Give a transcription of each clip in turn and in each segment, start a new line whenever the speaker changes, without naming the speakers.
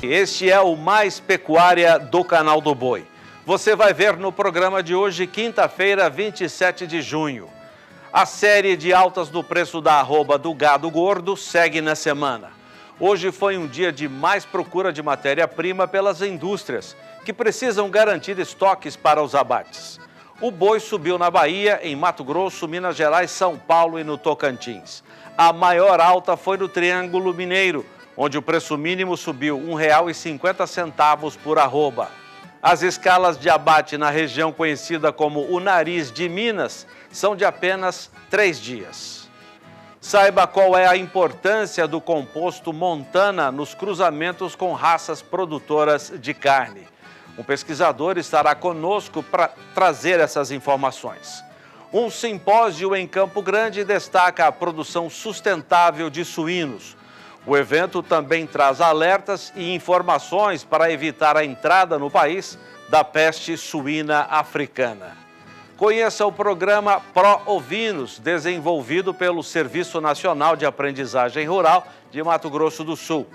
Este é o Mais Pecuária do Canal do Boi. Você vai ver no programa de hoje, quinta-feira, 27 de junho. A série de altas do preço da arroba do gado gordo segue na semana. Hoje foi um dia de mais procura de matéria-prima pelas indústrias, que precisam garantir estoques para os abates. O boi subiu na Bahia, em Mato Grosso, Minas Gerais, São Paulo e no Tocantins. A maior alta foi no Triângulo Mineiro, onde o preço mínimo subiu R$ 1,50 por arroba. As escalas de abate na região conhecida como o Nariz de Minas são de apenas 3 dias. Saiba qual é a importância do composto Montana nos cruzamentos com raças produtoras de carne. Um pesquisador estará conosco para trazer essas informações. Um simpósio em Campo Grande destaca a produção sustentável de suínos. O evento também traz alertas e informações para evitar a entrada no país da peste suína africana. Conheça o programa Pro Ovinos, desenvolvido pelo Serviço Nacional de Aprendizagem Rural de Mato Grosso do Sul.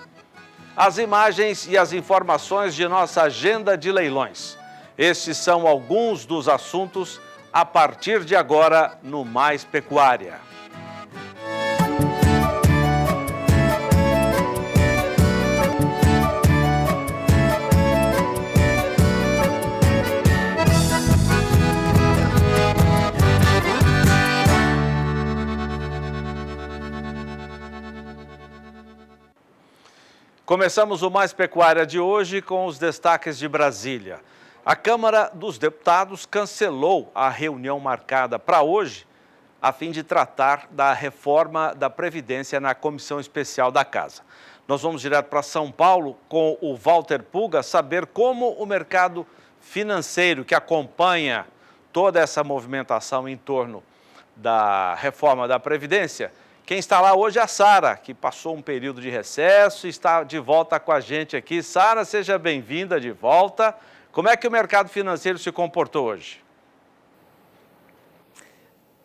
As imagens e as informações de nossa agenda de leilões. Estes são alguns dos assuntos a partir de agora no Mais Pecuária. Começamos o Mais Pecuária de hoje com os destaques de Brasília. A Câmara dos Deputados cancelou a reunião marcada para hoje, a fim de tratar da reforma da Previdência na Comissão Especial da Casa. Nós vamos direto para São Paulo com o Walter Puga saber como o mercado financeiro que acompanha toda essa movimentação em torno da reforma da Previdência. Quem está lá hoje é a Sara, que passou um período de recesso e está de volta com a gente aqui. Sara, seja bem-vinda de volta. Como é que o mercado financeiro se comportou hoje?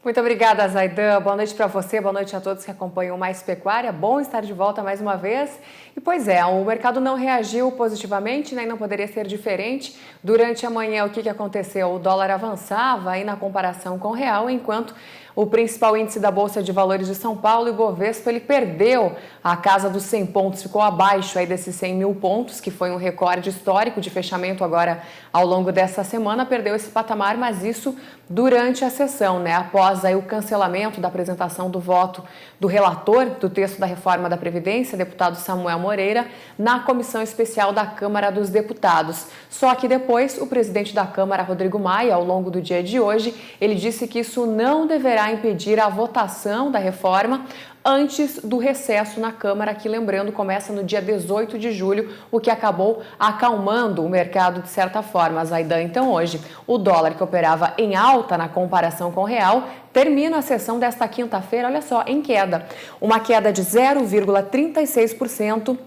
Muito obrigada, Zaidan. Boa noite para você, boa noite a todos que acompanham o Mais Pecuária. Bom estar de volta mais uma vez. E pois é, o mercado não reagiu positivamente, né? E não poderia ser diferente. Durante a manhã, o que aconteceu? O dólar avançava aí na comparação com o real, enquanto o principal índice da Bolsa de Valores de São Paulo, o Ibovespa, ele perdeu a casa dos 100 pontos, ficou abaixo aí desses 100 mil pontos, que foi um recorde histórico de fechamento agora ao longo dessa semana, perdeu esse patamar, mas isso durante a sessão, né? Após aí o cancelamento da apresentação do voto do relator do texto da reforma da Previdência, deputado Samuel Moreira, na Comissão Especial da Câmara dos Deputados. Só que depois, o presidente da Câmara, Rodrigo Maia, ao longo do dia de hoje, ele disse que isso não deverá impedir a votação da reforma antes do recesso na Câmara, que, lembrando, começa no dia 18 de julho, o que acabou acalmando o mercado de certa forma. Zaidan, então hoje, o dólar que operava em alta na comparação com o real, termina a sessão desta quinta-feira, olha só, em queda. Uma queda de 0,36%,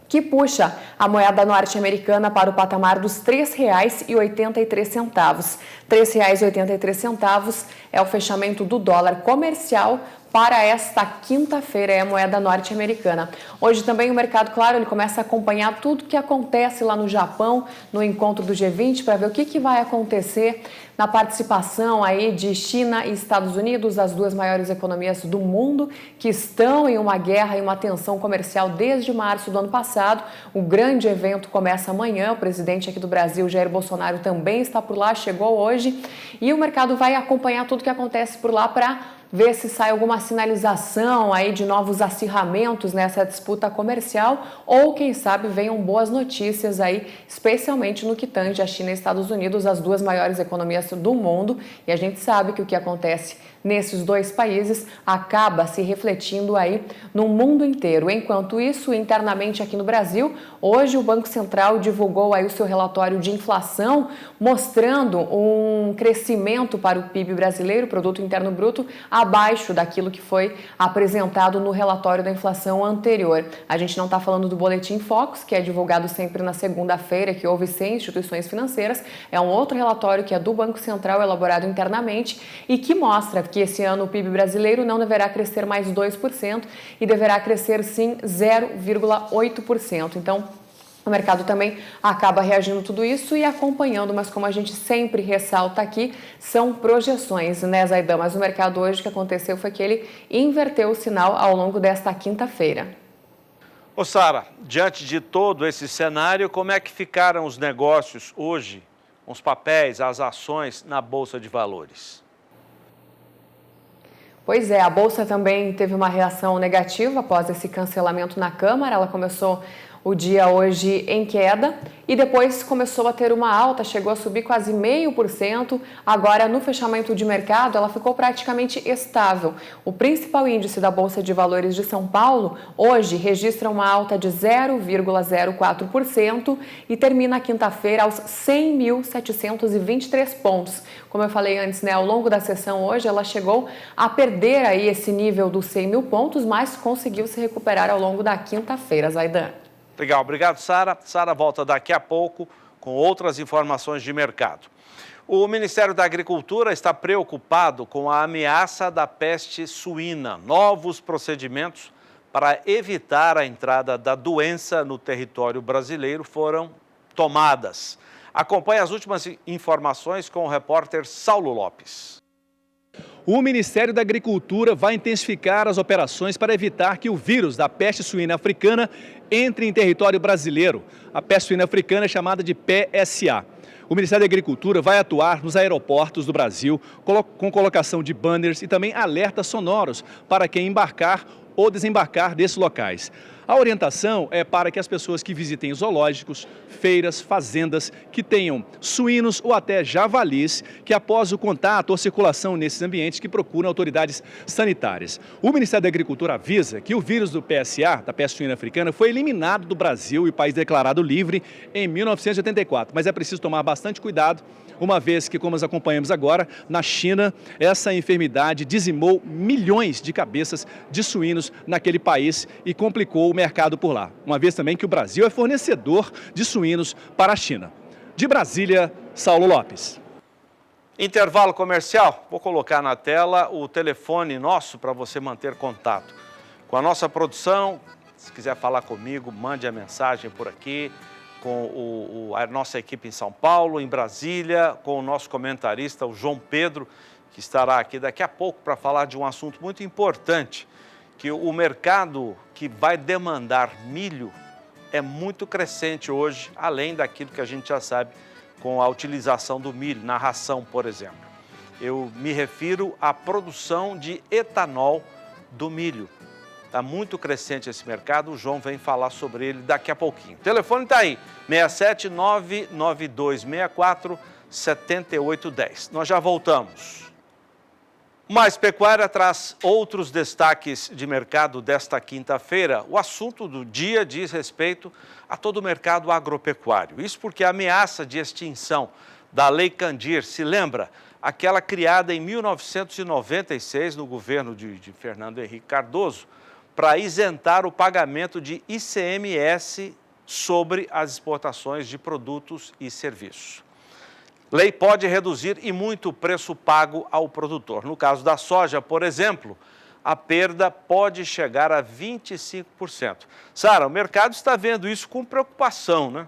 que puxa a moeda norte-americana para o patamar dos R$ 3,83. R$ 3,83 é o fechamento do dólar comercial para esta quinta-feira, é a moeda norte-americana. Hoje também o mercado, claro, ele começa a acompanhar tudo que acontece lá no Japão, no encontro do G20, para ver o que vai acontecer na participação aí de China e Estados Unidos, as duas maiores economias do mundo, que estão em uma guerra e uma tensão comercial desde março do ano passado. O grande evento começa amanhã, o presidente aqui do Brasil, Jair Bolsonaro, também está por lá, chegou hoje, e o mercado vai acompanhar tudo que acontece por lá para ver se sai alguma sinalização aí de novos acirramentos nessa disputa comercial ou, quem sabe, venham boas notícias aí, especialmente no que tange a China e Estados Unidos, as duas maiores economias do mundo. E a gente sabe que o que acontece nesses dois países acaba se refletindo aí no mundo inteiro. Enquanto isso, internamente aqui no Brasil, hoje o Banco Central divulgou aí o seu relatório de inflação, mostrando um crescimento para o PIB brasileiro, Produto Interno Bruto, abaixo daquilo que foi apresentado no relatório da inflação anterior. A gente não está falando do Boletim Focus, que é divulgado sempre na segunda-feira, que houve 100 instituições financeiras. É um outro relatório que é do Banco Central, elaborado internamente, e que mostra que esse ano o PIB brasileiro não deverá crescer mais 2% e deverá crescer sim 0,8%. Então, O mercado também acaba reagindo a tudo isso e acompanhando, mas como a gente sempre ressalta aqui, são projeções, né, Zaidan? Mas o mercado hoje, o que aconteceu foi que ele inverteu o sinal ao longo desta quinta-feira.
Ô Sara, diante de todo esse cenário, como é que ficaram os negócios hoje, os papéis, as ações na Bolsa de Valores?
Pois é, a Bolsa também teve uma reação negativa após esse cancelamento na Câmara. Ela começou o dia hoje em queda e depois começou a ter uma alta, chegou a subir quase 0,5%. Agora, no fechamento de mercado, ela ficou praticamente estável. O principal índice da Bolsa de Valores de São Paulo hoje registra uma alta de 0,04% e termina a quinta-feira aos 100.723 pontos. Como eu falei antes, né, ao longo da sessão hoje, ela chegou a perder aí esse nível dos 100 mil pontos, mas conseguiu se recuperar ao longo da quinta-feira, Zaidan.
Legal, obrigado, Sara. Sara volta daqui a pouco com outras informações de mercado. O Ministério da Agricultura está preocupado com a ameaça da peste suína. Novos procedimentos para evitar a entrada da doença no território brasileiro foram tomadas. Acompanhe as últimas informações com o repórter Saulo Lopes.
O Ministério da Agricultura vai intensificar as operações para evitar que o vírus da peste suína africana entre em território brasileiro. A peste suína africana é chamada de PSA. O Ministério da Agricultura vai atuar nos aeroportos do Brasil com colocação de banners e também alertas sonoros para quem embarcar ou desembarcar desses locais. A orientação é para que as pessoas que visitem zoológicos, feiras, fazendas, que tenham suínos ou até javalis, que após o contato ou circulação nesses ambientes, que procuram autoridades sanitárias. O Ministério da Agricultura avisa que o vírus do PSA, da peste suína africana, foi eliminado do Brasil e o país declarado livre em 1984. Mas é preciso tomar bastante cuidado, uma vez que, como nós acompanhamos agora, na China, essa enfermidade dizimou milhões de cabeças de suínos naquele país e complicou o mercado por lá. Uma vez também que o Brasil é fornecedor de suínos para a China. De Brasília, Saulo Lopes.
Intervalo comercial. Vou colocar na tela o telefone nosso para você manter contato com a nossa produção. Se quiser falar comigo, mande a mensagem por aqui, com a nossa equipe em São Paulo, em Brasília, com o nosso comentarista, o João Pedro, que estará aqui daqui a pouco para falar de um assunto muito importante, que o mercado que vai demandar milho é muito crescente hoje, além daquilo que a gente já sabe com a utilização do milho na ração, por exemplo. Eu me refiro à produção de etanol do milho. Está muito crescente esse mercado, o João vem falar sobre ele daqui a pouquinho. O telefone está aí, 67992647810. Nós já voltamos. Mais Pecuária traz outros destaques de mercado desta quinta-feira. O assunto do dia diz respeito a todo o mercado agropecuário. Isso porque a ameaça de extinção da Lei Candir, se lembra? Aquela criada em 1996 no governo de Fernando Henrique Cardoso, para isentar o pagamento de ICMS sobre as exportações de produtos e serviços. Lei pode reduzir e muito o preço pago ao produtor. No caso da soja, por exemplo, a perda pode chegar a 25%. Sara, o mercado está vendo isso com preocupação, né?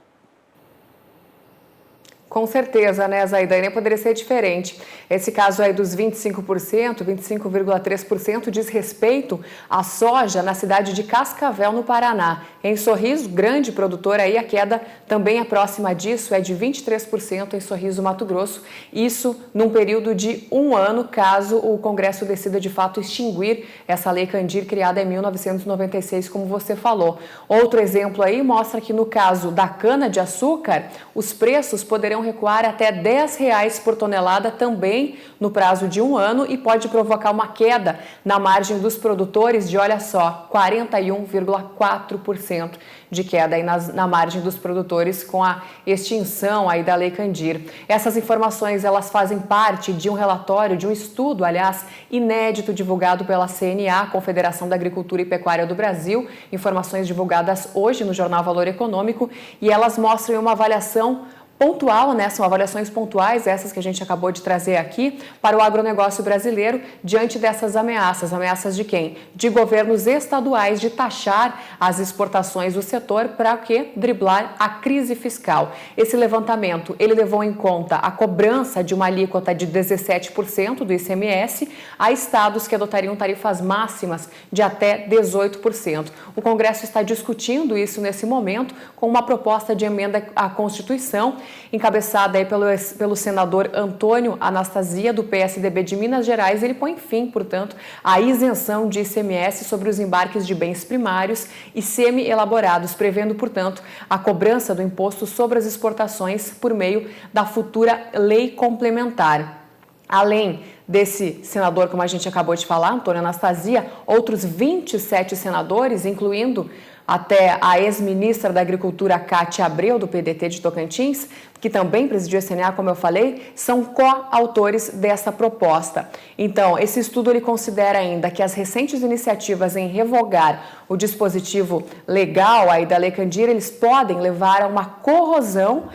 Com certeza, né, Zaidan? Nem poderia ser diferente. Esse caso aí dos 25%, 25,3% diz respeito à soja na cidade de Cascavel, no Paraná. Em Sorriso, grande produtor, aí a queda também é próxima disso, é de 23% em Sorriso, Mato Grosso. Isso num período de 1 ano, caso o Congresso decida de fato extinguir essa Lei Candir, criada em 1996, como você falou. Outro exemplo aí mostra que no caso da cana-de-açúcar, os preços poderão recuar até R$10 por tonelada também no prazo de 1 ano e pode provocar uma queda na margem dos produtores de, olha só, 41,4% de queda aí na margem dos produtores com a extinção aí da Lei Candir. Essas informações, elas fazem parte de um relatório, de um estudo, aliás, inédito divulgado pela CNA, Confederação da Agricultura e Pecuária do Brasil, informações divulgadas hoje no jornal Valor Econômico, e elas mostram uma avaliação pontual, né? São avaliações pontuais, essas que a gente acabou de trazer aqui, para o agronegócio brasileiro diante dessas ameaças. Ameaças de quem? De governos estaduais de taxar as exportações do setor para o quê? Driblar a crise fiscal. Esse levantamento, ele levou em conta a cobrança de uma alíquota de 17% do ICMS a estados que adotariam tarifas máximas de até 18%. O Congresso está discutindo isso nesse momento com uma proposta de emenda à Constituição, encabeçada aí pelo senador Antônio Anastasia, do PSDB de Minas Gerais. Ele põe fim, portanto, à isenção de ICMS sobre os embarques de bens primários e semi-elaborados, prevendo, portanto, a cobrança do imposto sobre as exportações por meio da futura lei complementar. Além desse senador, como a gente acabou de falar, Antônio Anastasia, outros 27 senadores, incluindo até a ex-ministra da Agricultura, Cátia Abreu, do PDT de Tocantins, que também presidiu a CNA, como eu falei, são coautores dessa proposta. Então, esse estudo ele considera ainda que as recentes iniciativas em revogar o dispositivo legal aí da Lei Candir, eles podem levar a uma corrosão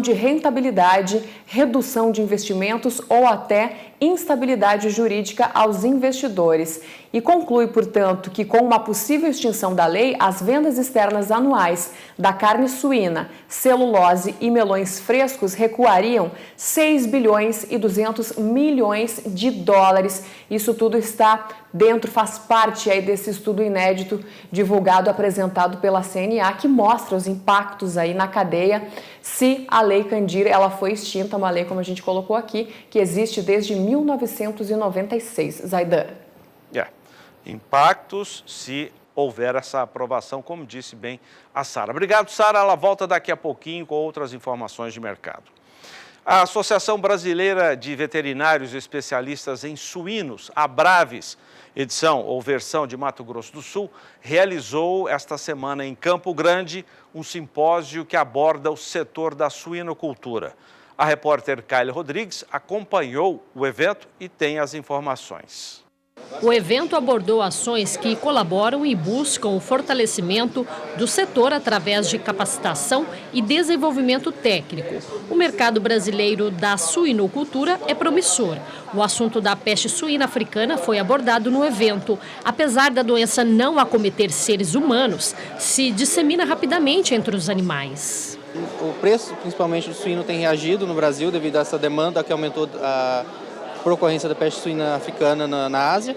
de rentabilidade, redução de investimentos ou até instabilidade jurídica aos investidores. E conclui, portanto, que com uma possível extinção da lei, as vendas externas anuais da carne suína, celulose e melões frescos recuariam 6 bilhões e 200 milhões de dólares. Isso tudo está dentro, faz parte aí desse estudo inédito divulgado, apresentado pela CNA, que mostra os impactos aí na cadeia se a Lei Candir ela foi extinta, uma lei, como a gente colocou aqui, que existe desde 1996. Zaidan.
Impactos se houver essa aprovação, como disse bem a Sara. Obrigado, Sara. Ela volta daqui a pouquinho com outras informações de mercado. A Associação Brasileira de Veterinários Especialistas em Suínos, Abraves, edição ou versão de Mato Grosso do Sul, realizou esta semana em Campo Grande um simpósio que aborda o setor da suinocultura. A repórter Kylie Rodrigues acompanhou o evento e tem as informações.
O evento abordou ações que colaboram e buscam o fortalecimento do setor através de capacitação e desenvolvimento técnico. O mercado brasileiro da suinocultura é promissor. O assunto da peste suína africana foi abordado no evento. Apesar da doença não acometer seres humanos, se dissemina rapidamente entre os animais.
O preço, principalmente do suíno, tem reagido no Brasil devido a essa demanda que aumentou por ocorrência da peste suína africana na Ásia,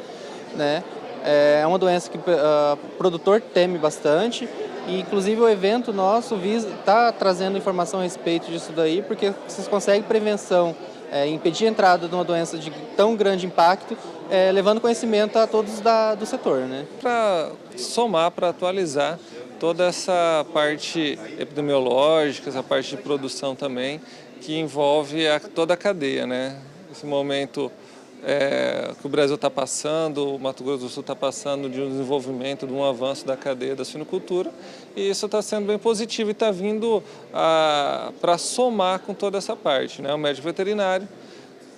né? É uma doença que o produtor teme bastante e, inclusive, o evento nosso está trazendo informação a respeito disso daí, porque vocês conseguem prevenção, impedir a entrada de uma doença de tão grande impacto, levando conhecimento a todos do setor, né?
Para somar, para atualizar toda essa parte epidemiológica, essa parte de produção também, que envolve toda a cadeia, né? Esse momento que o Brasil está passando, o Mato Grosso do Sul está passando de um desenvolvimento, de um avanço da cadeia da suinocultura, e isso está sendo bem positivo e está vindo para somar com toda essa parte, né? O médico veterinário,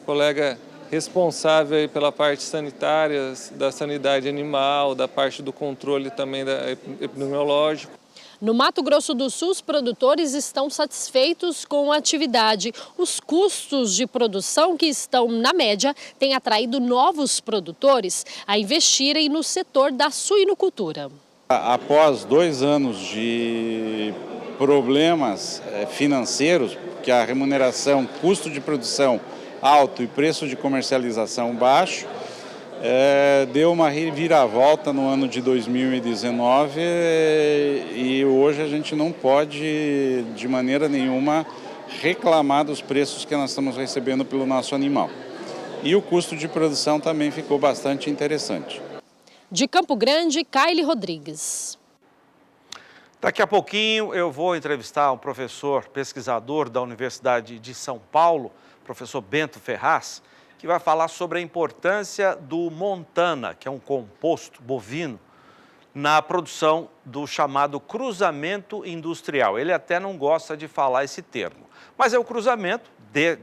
colega responsável aí pela parte sanitária, da sanidade animal, da parte do controle também epidemiológico.
No Mato Grosso do Sul, os produtores estão satisfeitos com a atividade. Os custos de produção, que estão na média, têm atraído novos produtores a investirem no setor da suinocultura.
Após 2 anos de problemas financeiros, que a remuneração, custo de produção alto e preço de comercialização baixo, deu uma reviravolta no ano de 2019 e hoje a gente não pode de maneira nenhuma reclamar dos preços que nós estamos recebendo pelo nosso animal. E o custo de produção também ficou bastante interessante.
De Campo Grande, Kylie Rodrigues.
Daqui a pouquinho eu vou entrevistar um professor pesquisador da Universidade de São Paulo, professor Bento Ferraz, que vai falar sobre a importância do Montana, que é um composto bovino, na produção do chamado cruzamento industrial. Ele até não gosta de falar esse termo, mas é o cruzamento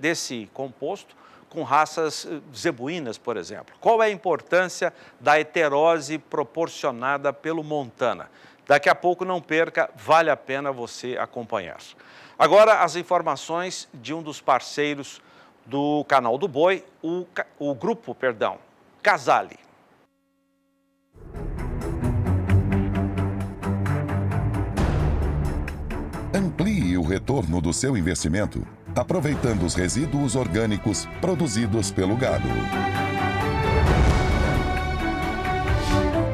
desse composto com raças zebuínas, por exemplo. Qual é a importância da heterose proporcionada pelo Montana? Daqui a pouco, não perca, vale a pena você acompanhar. Agora, as informações de um dos parceiros do Canal do Boi, o grupo Casale.
Amplie o retorno do seu investimento, aproveitando os resíduos orgânicos produzidos pelo gado.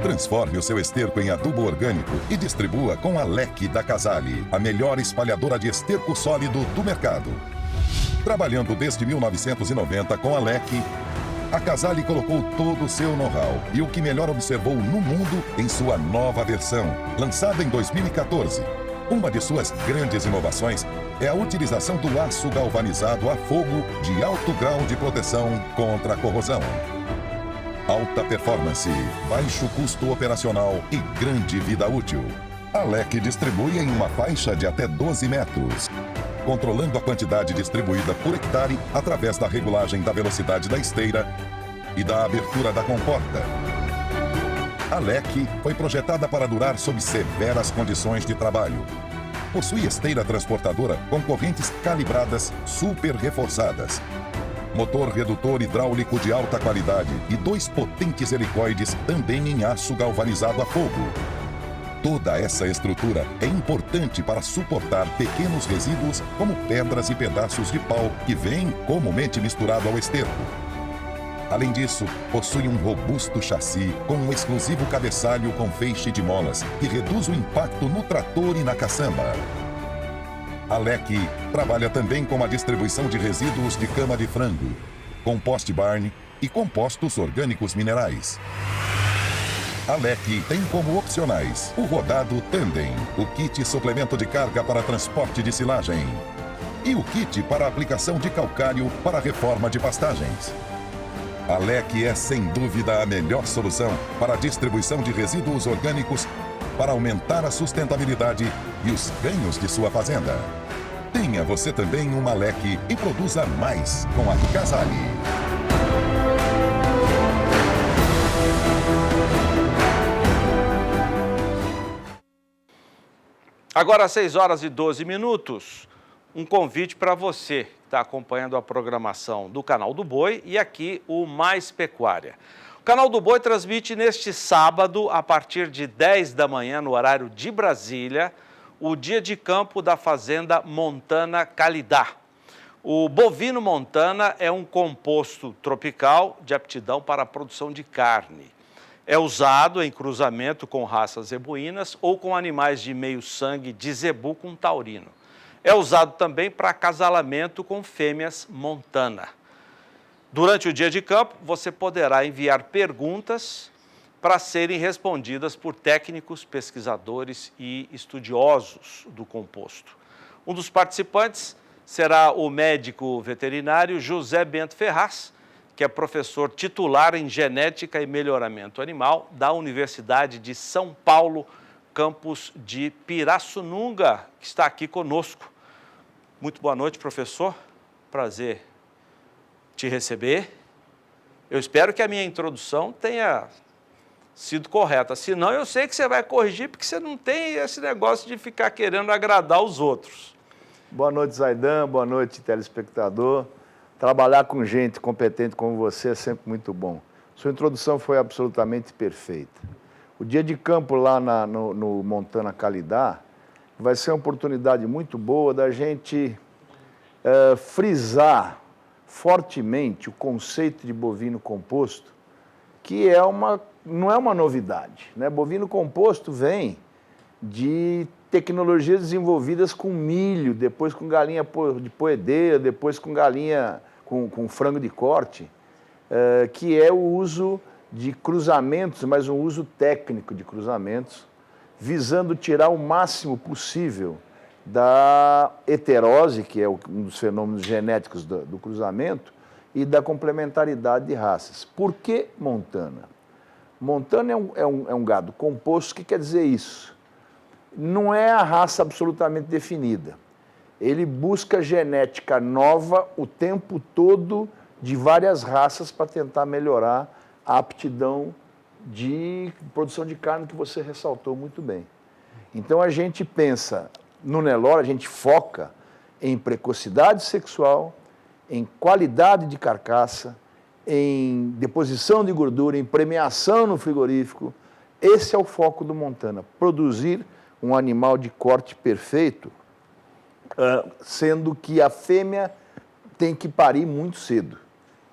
Transforme o seu esterco em adubo orgânico e distribua com a LEC da Casale, a melhor espalhadora de esterco sólido do mercado. Trabalhando desde 1990 com a LEC, a Casale colocou todo o seu know-how e o que melhor observou no mundo em sua nova versão, lançada em 2014. Uma de suas grandes inovações é a utilização do aço galvanizado a fogo de alto grau de proteção contra a corrosão. Alta performance, baixo custo operacional e grande vida útil. A LEC distribui em uma faixa de até 12 metros, controlando a quantidade distribuída por hectare através da regulagem da velocidade da esteira e da abertura da comporta. A LEC foi projetada para durar sob severas condições de trabalho. Possui esteira transportadora com correntes calibradas super reforçadas, motor redutor hidráulico de alta qualidade e 2 potentes helicoides também em aço galvanizado a fogo. Toda essa estrutura é importante para suportar pequenos resíduos como pedras e pedaços de pau que vêm comumente misturado ao esterco. Além disso, possui um robusto chassi com um exclusivo cabeçalho com feixe de molas que reduz o impacto no trator e na caçamba. A LEC trabalha também com a distribuição de resíduos de cama de frango, compost barn e compostos orgânicos minerais. A LEC tem como opcionais o rodado Tandem, o kit suplemento de carga para transporte de silagem e o kit para aplicação de calcário para reforma de pastagens. A LEC é, sem dúvida, a melhor solução para a distribuição de resíduos orgânicos para aumentar a sustentabilidade e os ganhos de sua fazenda. Tenha você também uma LEC e produza mais com a Casale.
Agora, às 6h12, um convite para você que está acompanhando a programação do Canal do Boi e aqui o Mais Pecuária. O Canal do Boi transmite neste sábado, a partir de 10 da manhã, no horário de Brasília, o dia de campo da fazenda Montana Calidá. O bovino Montana é um composto tropical de aptidão para a produção de carne. É usado em cruzamento com raças zebuínas ou com animais de meio sangue de zebu com taurino. É usado também para acasalamento com fêmeas Montana. Durante o dia de campo, você poderá enviar perguntas para serem respondidas por técnicos, pesquisadores e estudiosos do composto. Um dos participantes será o médico veterinário José Bento Ferraz, que é professor titular em Genética e Melhoramento Animal da Universidade de São Paulo, campus de Pirassununga, que está aqui conosco. Muito boa noite, professor. Prazer te receber. Eu espero que a minha introdução tenha sido correta. Senão, eu sei que você vai corrigir, porque você não tem esse negócio de ficar querendo agradar os outros.
Boa noite, Zaidan. Boa noite, telespectador. Trabalhar com gente competente como você é sempre muito bom. Sua introdução foi absolutamente perfeita. O dia de campo lá no Montana Calidá vai ser uma oportunidade muito boa da gente frisar fortemente o conceito de bovino composto, que não é uma novidade, né? Bovino composto vem de tecnologias desenvolvidas com milho, depois com galinha de poedeira, depois com galinha com frango de corte, que é o uso de cruzamentos, mas um uso técnico de cruzamentos, visando tirar o máximo possível da heterose, que é um dos fenômenos genéticos do cruzamento, e da complementaridade de raças. Por que Montana? Montana é um gado composto. O que quer dizer isso? Não é a raça absolutamente definida. Ele busca genética nova o tempo todo, de várias raças para tentar melhorar a aptidão de produção de carne que você ressaltou muito bem. Então a gente pensa no Nelore, a gente foca em precocidade sexual, em qualidade de carcaça, em deposição de gordura, em premiação no frigorífico. Esse é o foco do Montana, produzir um animal de corte perfeito, sendo que a fêmea tem que parir muito cedo.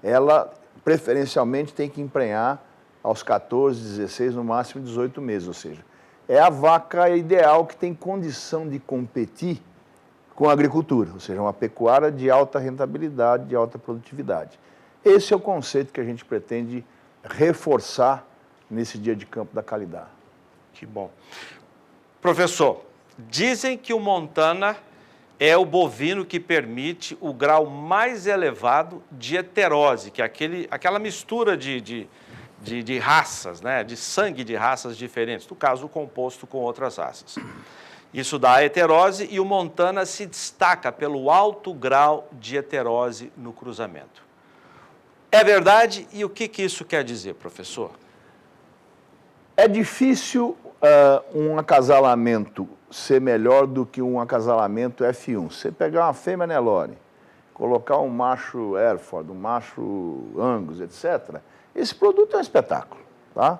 Ela, preferencialmente, tem que emprenhar aos 14, 16, no máximo 18 meses, ou seja, é a vaca ideal que tem condição de competir com a agricultura, ou seja, uma pecuária de alta rentabilidade, de alta produtividade. Esse é o conceito que a gente pretende reforçar nesse dia de campo da Qualidade.
Que bom. Professor, dizem que o Montana é o bovino que permite o grau mais elevado de heterose, que é aquela mistura de raças, né? De sangue de raças diferentes, no caso, o composto com outras raças. Isso dá a heterose e o Montana se destaca pelo alto grau de heterose no cruzamento. É verdade? E o que isso quer dizer, professor?
É difícil um acasalamento ser melhor do que um acasalamento F1. Você pegar uma fêmea Nelore, colocar um macho Hereford, um macho Angus, etc., esse produto é um espetáculo, tá?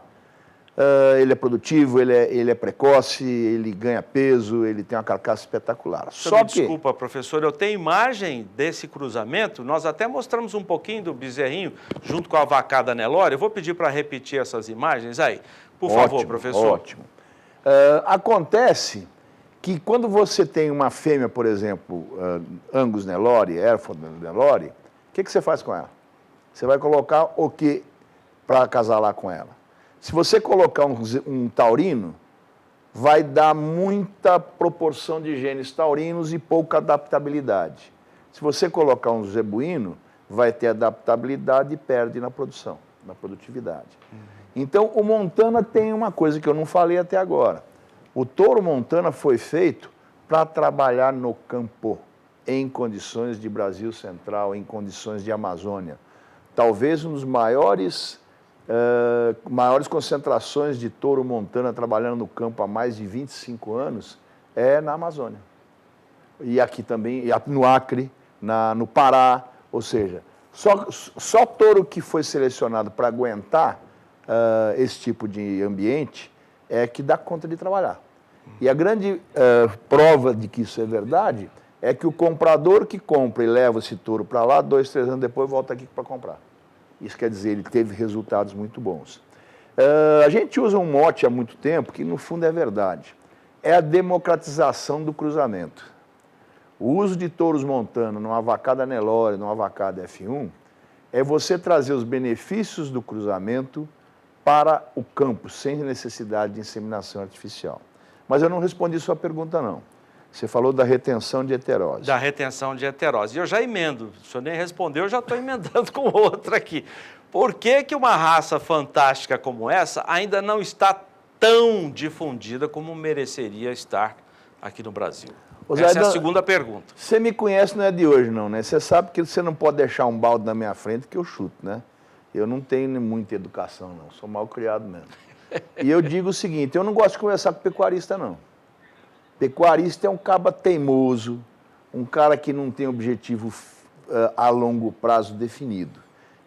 Ele é produtivo, ele é precoce, ele ganha peso, ele tem uma carcaça espetacular.
Desculpa, professor, eu tenho imagem desse cruzamento, nós até mostramos um pouquinho do bezerrinho junto com a vacada Nelore. Eu vou pedir para repetir essas imagens aí. Por favor, professor.
Ótimo. Acontece que quando você tem uma fêmea, por exemplo, Angus Nelore, Hereford Nelore, o que você faz com ela? Você vai colocar o que para acasalar com ela? Se você colocar um taurino, vai dar muita proporção de genes taurinos e pouca adaptabilidade. Se você colocar um zebuíno, vai ter adaptabilidade e perde na produção, na produtividade. Então, o Montana tem uma coisa que eu não falei até agora. O touro Montana foi feito para trabalhar no campo, em condições de Brasil Central, em condições de Amazônia. Talvez um dos maiores concentrações de touro Montana trabalhando no campo há mais de 25 anos é na Amazônia. E aqui também, no Acre, no Pará, ou seja, só touro que foi selecionado para aguentar esse tipo de ambiente é que dá conta de trabalhar. E a grande prova de que isso é verdade é que o comprador que compra e leva esse touro para lá, 2, 3 anos depois volta aqui para comprar. Isso quer dizer, ele teve resultados muito bons. A gente usa um mote há muito tempo que, no fundo, é verdade. É a democratização do cruzamento. O uso de touros Montana numa vacada Nelore, numa vacada F1, é você trazer os benefícios do cruzamento para o campo, sem necessidade de inseminação artificial. Mas eu não respondi sua pergunta, não. Você falou da retenção de heterose.
Da retenção de heterose. E eu já emendo. O senhor nem respondeu, eu já estou emendando com outra aqui. Por que uma raça fantástica como essa ainda não está tão difundida como mereceria estar aqui no Brasil? Essa é a segunda pergunta.
Você me conhece, não é de hoje, não, né? Você sabe que você não pode deixar um balde na minha frente que eu chuto, né? Eu não tenho muita educação, não. Sou mal criado mesmo. E eu digo o seguinte, eu não gosto de conversar com pecuarista, não. Pecuarista é um caba teimoso, um cara que não tem objetivo a longo prazo definido.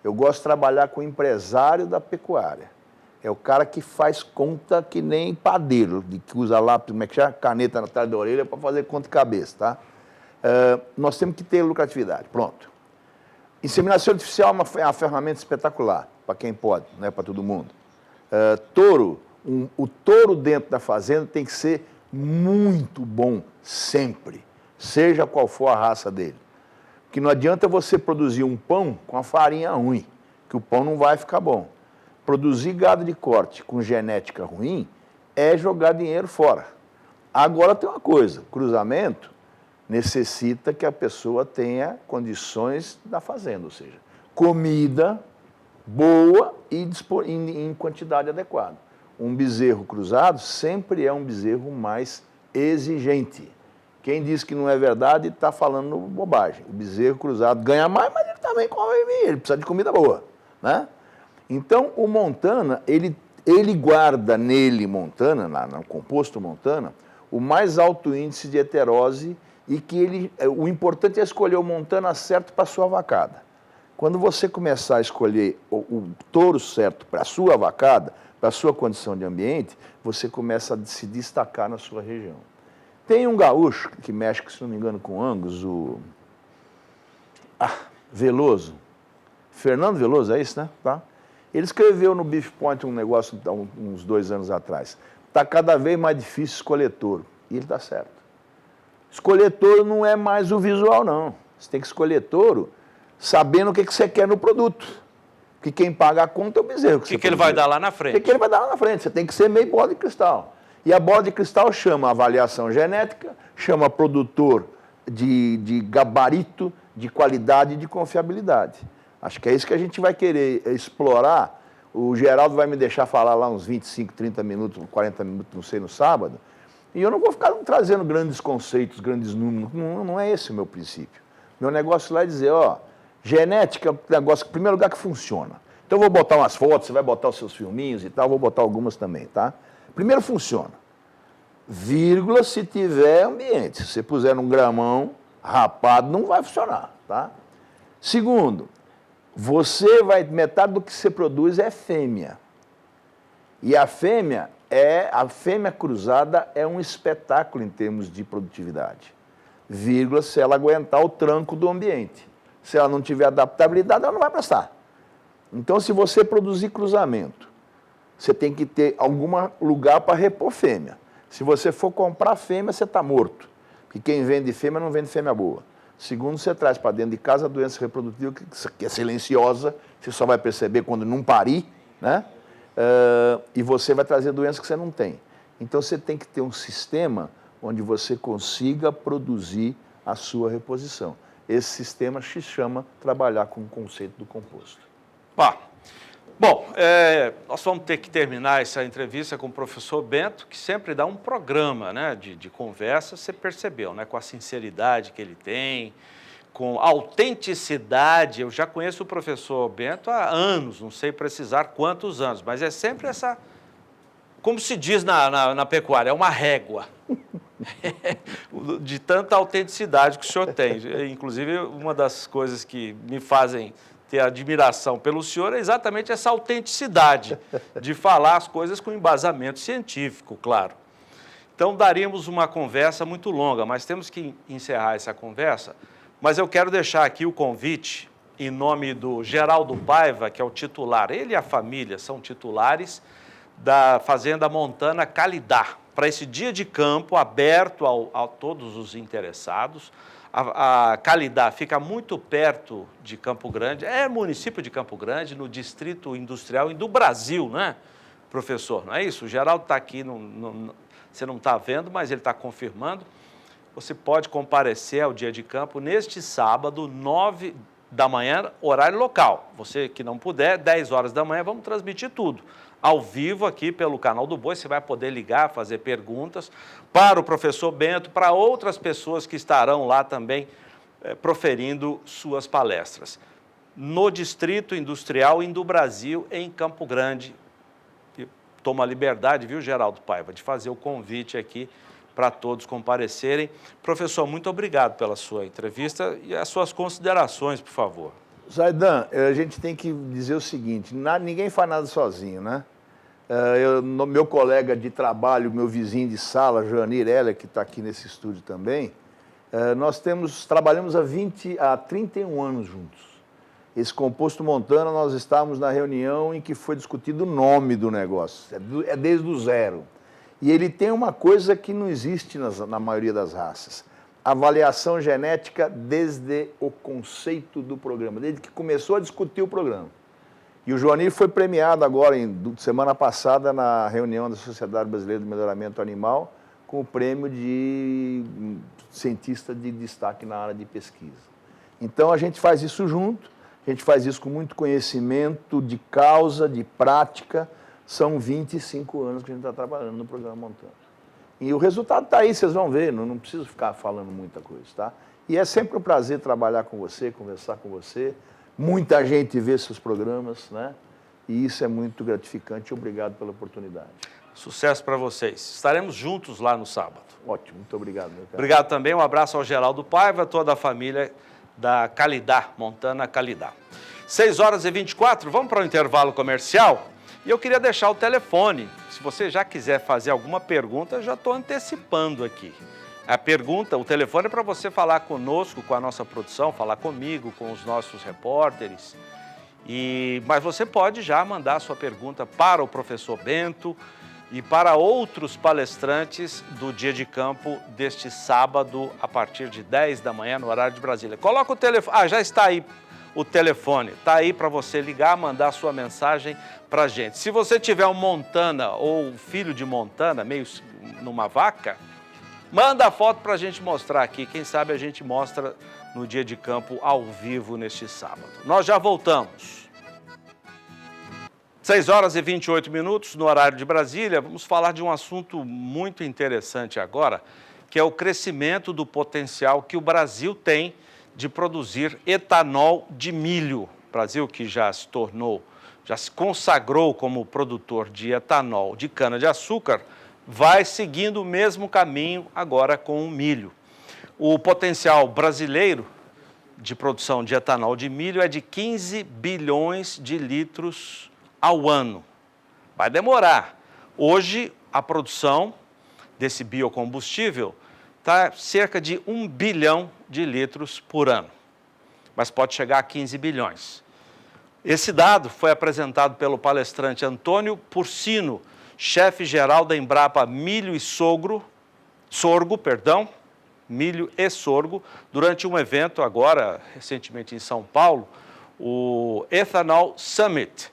Eu gosto de trabalhar com o empresário da pecuária. É o cara que faz conta que nem padeiro, que usa lápis, como é que chama? Caneta atrás da orelha para fazer conta de cabeça, tá? Nós temos que ter lucratividade, pronto. Inseminação artificial é uma ferramenta espetacular, para quem pode, não é para todo mundo. Touro, o touro dentro da fazenda tem que ser muito bom, sempre, seja qual for a raça dele. Porque não adianta você produzir um pão com a farinha ruim, que o pão não vai ficar bom. Produzir gado de corte com genética ruim é jogar dinheiro fora. Agora tem uma coisa, cruzamento necessita que a pessoa tenha condições da fazenda, ou seja, comida boa e em quantidade adequada. Um bezerro cruzado sempre é um bezerro mais exigente. Quem diz que não é verdade está falando bobagem. O bezerro cruzado ganha mais, mas ele está também come milho, ele precisa de comida boa, né? Então, o Montana, ele guarda nele, Montana, no composto Montana, o mais alto índice de heterose e que o importante é escolher o Montana certo para a sua vacada. Quando você começar a escolher o touro certo para a sua vacada, para a sua condição de ambiente, você começa a se destacar na sua região. Tem um gaúcho que mexe, se não me engano, com Angus, Veloso. Fernando Veloso, é isso, né? Tá? Ele escreveu no Beef Point um negócio uns 2 anos atrás. Está cada vez mais difícil escolher touro. E ele está certo. Escolher touro não é mais o visual, não. Você tem que escolher touro sabendo o que você quer no produto. Porque quem paga a conta é o bezerro.
O que ele vai dar lá na frente?
O que ele vai dar lá na frente? Você tem que ser meio bola de cristal. E a bola de cristal chama avaliação genética, chama produtor de gabarito, de qualidade e de confiabilidade. Acho que é isso que a gente vai querer explorar. O Geraldo vai me deixar falar lá uns 25, 30 minutos, 40 minutos, não sei, no sábado. E eu não vou ficar trazendo grandes conceitos, grandes números. Não é esse o meu princípio. Meu negócio lá é dizer, genética é um negócio, em primeiro lugar, que funciona. Então eu vou botar umas fotos, você vai botar os seus filminhos e tal, vou botar algumas também, tá? Primeiro funciona. Vírgula se tiver ambiente. Se você puser num gramão rapado, não vai funcionar, tá? Segundo, metade do que você produz é fêmea. E a fêmea cruzada é um espetáculo em termos de produtividade. Vírgula, se ela aguentar o tranco do ambiente. Se ela não tiver adaptabilidade, ela não vai prestar. Então, se você produzir cruzamento, você tem que ter algum lugar para repor fêmea. Se você for comprar fêmea, você está morto. Porque quem vende fêmea não vende fêmea boa. Segundo, você traz para dentro de casa a doença reprodutiva, que é silenciosa, você só vai perceber quando não parir, né? E você vai trazer doenças que você não tem. Então, você tem que ter um sistema onde você consiga produzir a sua reposição. Esse sistema se chama trabalhar com o conceito do composto.
Bom, nós vamos ter que terminar essa entrevista com o professor Bento, que sempre dá um programa, né, de conversa, você percebeu, né, com a sinceridade que ele tem, com a autenticidade. Eu já conheço o professor Bento há anos, não sei precisar quantos anos, mas é sempre essa, como se diz na pecuária, é uma régua de tanta autenticidade que o senhor tem. Inclusive, uma das coisas que me fazem ter admiração pelo senhor é exatamente essa autenticidade de falar as coisas com embasamento científico, claro. Então, daríamos uma conversa muito longa, mas temos que encerrar essa conversa. Mas eu quero deixar aqui o convite, em nome do Geraldo Paiva, que é o titular, ele e a família são titulares da Fazenda Montana Calidá, para esse dia de campo aberto a todos os interessados. A Calidá fica muito perto de Campo Grande, é município de Campo Grande, no Distrito Industrial e do Brasil, né, professor? Não é isso? O Geraldo está aqui, você não está vendo, mas ele está confirmando. Você pode comparecer ao dia de campo neste sábado, 9 da manhã, horário local. Você que não puder, 10 horas da manhã, vamos transmitir tudo. Ao vivo aqui pelo canal do Boi, você vai poder ligar, fazer perguntas para o professor Bento, para outras pessoas que estarão lá também proferindo suas palestras. No Distrito Industrial e do Brasil, em Campo Grande. Toma a liberdade, viu, Geraldo Paiva, de fazer o convite aqui para todos comparecerem. Professor, muito obrigado pela sua entrevista e as suas considerações, por favor.
Zaidan, a gente tem que dizer o seguinte, ninguém faz nada sozinho, né? Meu colega de trabalho, meu vizinho de sala, Joanir Heller, que está aqui nesse estúdio também, nós trabalhamos há 31 anos juntos. Esse composto Montana, nós estávamos na reunião em que foi discutido o nome do negócio, é desde o zero. E ele tem uma coisa que não existe na maioria das raças, avaliação genética desde o conceito do programa, desde que começou a discutir o programa. E o Joanir foi premiado agora, semana passada, na reunião da Sociedade Brasileira de Melhoramento Animal, com o prêmio de cientista de destaque na área de pesquisa. Então, a gente faz isso junto, a gente faz isso com muito conhecimento de causa, de prática. São 25 anos que a gente está trabalhando no programa Montana. E o resultado está aí, vocês vão ver, não preciso ficar falando muita coisa, tá? E é sempre um prazer trabalhar com você, conversar com você. muita gente vê seus programas, né? E isso é muito gratificante. Obrigado pela oportunidade.
Sucesso para vocês. Estaremos juntos lá no sábado.
Ótimo, muito obrigado, meu caro.
Obrigado também, um abraço ao Geraldo Paiva, toda a família da Calidá, Montana Calidá. 6h24, vamos para o intervalo comercial? E eu queria deixar o telefone. Se você já quiser fazer alguma pergunta, já estou antecipando aqui. A pergunta, o telefone é para você falar conosco, com a nossa produção, falar comigo, com os nossos repórteres. Mas você pode já mandar a sua pergunta para o professor Bento e para outros palestrantes do Dia de Campo deste sábado, a partir de 10 da manhã, no horário de Brasília. Coloca o telefone, já está aí o telefone, está aí para você ligar, mandar a sua mensagem para a gente. Se você tiver um Montana ou um filho de Montana, meio numa vaca, manda a foto para a gente mostrar aqui. Quem sabe a gente mostra no Dia de Campo ao vivo neste sábado. Nós já voltamos. 6h28, no horário de Brasília. Vamos falar de um assunto muito interessante agora, que é o crescimento do potencial que o Brasil tem de produzir etanol de milho. O Brasil que já se consagrou como produtor de etanol de cana-de-açúcar, vai seguindo o mesmo caminho agora com o milho. O potencial brasileiro de produção de etanol de milho é de 15 bilhões de litros ao ano. Vai demorar. Hoje, a produção desse biocombustível está cerca de 1 bilhão de litros por ano, mas pode chegar a 15 bilhões. Esse dado foi apresentado pelo palestrante Antônio Porcino, chefe-geral da Embrapa Milho e Sorgo, durante um evento agora, recentemente em São Paulo, o Ethanol Summit.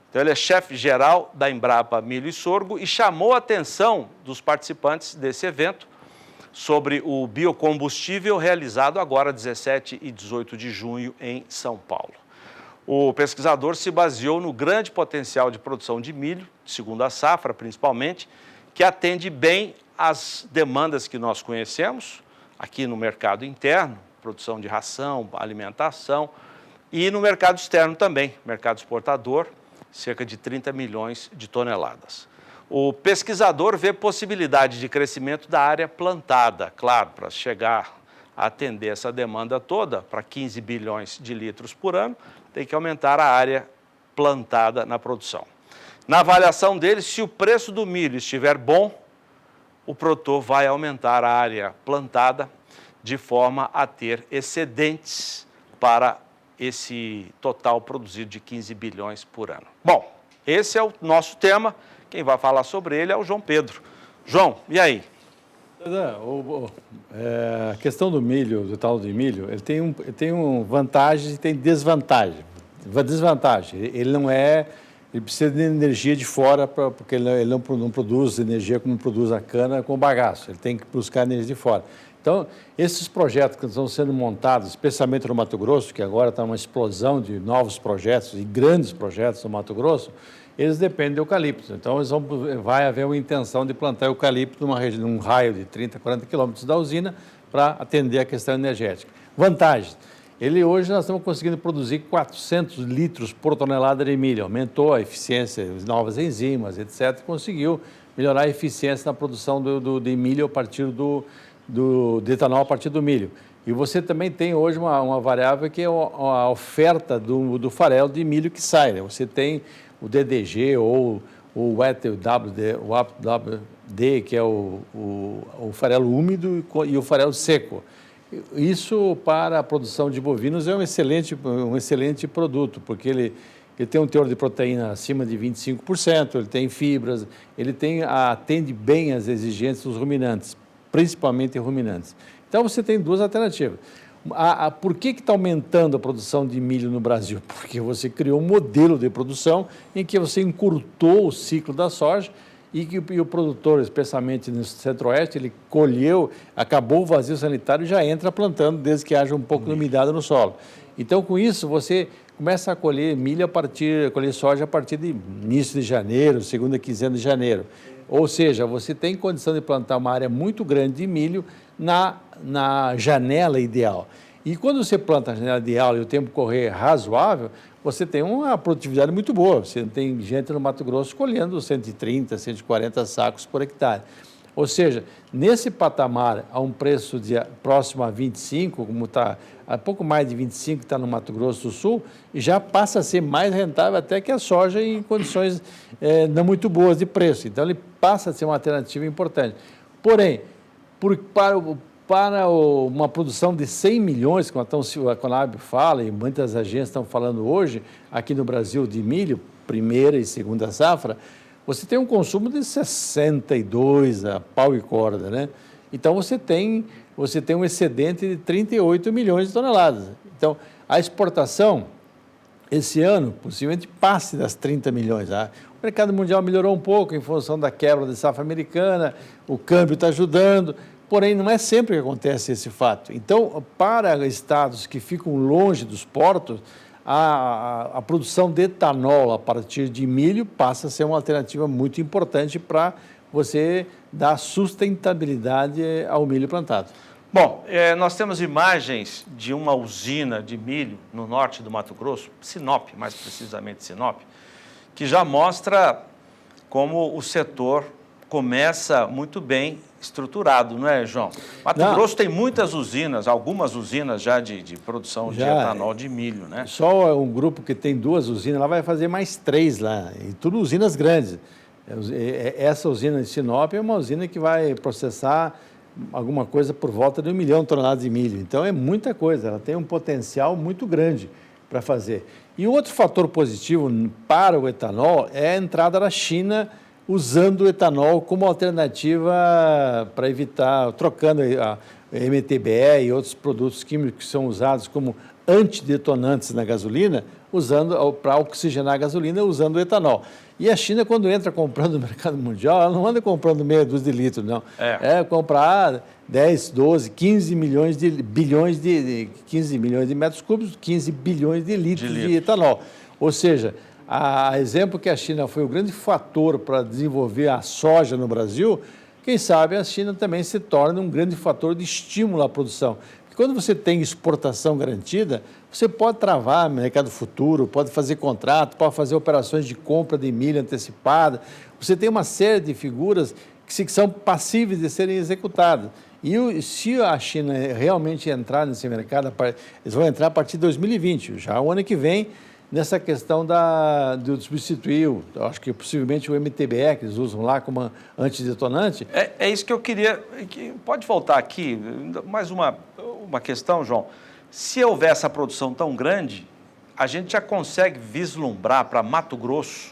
Então, ele é chefe-geral da Embrapa Milho e Sorgo e chamou a atenção dos participantes desse evento sobre o biocombustível realizado agora, 17 e 18 de junho, em São Paulo. O pesquisador se baseou no grande potencial de produção de milho, segundo a safra principalmente, que atende bem às demandas que nós conhecemos aqui no mercado interno, produção de ração, alimentação, e no mercado externo também, mercado exportador, cerca de 30 milhões de toneladas. O pesquisador vê possibilidade de crescimento da área plantada, claro, para chegar a atender essa demanda toda, para 15 bilhões de litros por ano, tem que aumentar a área plantada na produção. Na avaliação dele, se o preço do milho estiver bom, o produtor vai aumentar a área plantada de forma a ter excedentes para esse total produzido de 15 bilhões por ano. Bom, esse é o nosso tema. Quem vai falar sobre ele é o João Pedro. João, e aí?
A questão do milho, do tal de milho, ele tem vantagens e tem desvantagem. Desvantagem, ele precisa de energia de fora, porque ele não produz energia como produz a cana com bagaço, ele tem que buscar energia de fora. Então, esses projetos que estão sendo montados, especialmente no Mato Grosso, que agora está uma explosão de novos projetos e grandes projetos no Mato Grosso, eles dependem do eucalipto. Então, vai haver uma intenção de plantar eucalipto num raio de 30, 40 quilômetros da usina para atender a questão energética. Vantagens. Hoje nós estamos conseguindo produzir 400 litros por tonelada de milho. Aumentou a eficiência, novas enzimas, etc. Conseguiu melhorar a eficiência na produção de milho a partir de etanol a partir do milho. E você também tem hoje uma variável que é a oferta do farelo de milho que sai, né? Você tem o DDG ou o WD, que é o farelo úmido e o farelo seco. Isso, para a produção de bovinos, é um excelente produto, porque ele tem um teor de proteína acima de 25%, ele tem fibras, atende bem às exigências dos ruminantes, principalmente ruminantes. Então, você tem duas alternativas. Por que está aumentando a produção de milho no Brasil? Porque você criou um modelo de produção em que você encurtou o ciclo da soja e o produtor, especialmente no centro-oeste, ele acabou o vazio sanitário e já entra plantando, desde que haja um pouco de umidade no solo. Então, com isso, você começa a colher colher soja a partir de início de janeiro, segunda quinzena de janeiro. Ou seja, você tem condição de plantar uma área muito grande de milho na janela ideal. E quando você planta a janela ideal e o tempo correr razoável, você tem uma produtividade muito boa. Você tem gente no Mato Grosso colhendo 130, 140 sacos por hectare. Ou seja, nesse patamar, a um preço próximo a 25, como está, a pouco mais de 25 que está no Mato Grosso do Sul, já passa a ser mais rentável até que a soja em condições não muito boas de preço. Então, ele passa a ser uma alternativa importante. Porém, para uma produção de 100 milhões, como a Conab fala, e muitas agências estão falando hoje, aqui no Brasil, de milho, primeira e segunda safra, você tem um consumo de 62 a pau e corda, né? Então, você tem um excedente de 38 milhões de toneladas. Então, a exportação, esse ano, possivelmente passe das 30 milhões. Tá? O mercado mundial melhorou um pouco em função da quebra da safra americana, o câmbio está ajudando, porém, não é sempre que acontece esse fato. Então, para estados que ficam longe dos portos, a produção de etanol a partir de milho passa a ser uma alternativa muito importante para você dar sustentabilidade ao milho plantado.
Bom, nós temos imagens de uma usina de milho no norte do Mato Grosso, Sinop, mais precisamente Sinop, que já mostra como o setor começa muito bem estruturado, não é, João? Mato Grosso tem muitas usinas, algumas usinas já de produção de etanol de milho, né?
Só um grupo que tem 2 usinas, lá vai fazer mais 3 lá, e tudo usinas grandes. Essa usina de Sinop é uma usina que vai processar alguma coisa por volta de 1 milhão de toneladas de milho. Então, é muita coisa, ela tem um potencial muito grande para fazer. E outro fator positivo para o etanol é a entrada da China usando o etanol como alternativa para evitar, trocando a MTBE e outros produtos químicos que são usados como antidetonantes na gasolina, usando para oxigenar a gasolina usando o etanol. E a China, quando entra comprando no mercado mundial, ela não anda comprando meia dúzia de litros, não. É comprar 10, 12, 15 milhões de metros cúbicos, 15 bilhões de litros de etanol. Ou seja, a exemplo que a China foi o grande fator para desenvolver a soja no Brasil, quem sabe a China também se torna um grande fator de estímulo à produção. Porque quando você tem exportação garantida, você pode travar mercado futuro, pode fazer contrato, pode fazer operações de compra de milho antecipada. Você tem uma série de figuras que são passíveis de serem executadas. E se a China realmente entrar nesse mercado, eles vão entrar a partir de 2020, já o ano que vem, nessa questão do substituir, acho que possivelmente o MTBE, que eles usam lá como antidetonante.
É isso que eu queria. Pode voltar aqui, mais uma questão, João. Se houver essa produção tão grande, a gente já consegue vislumbrar para Mato Grosso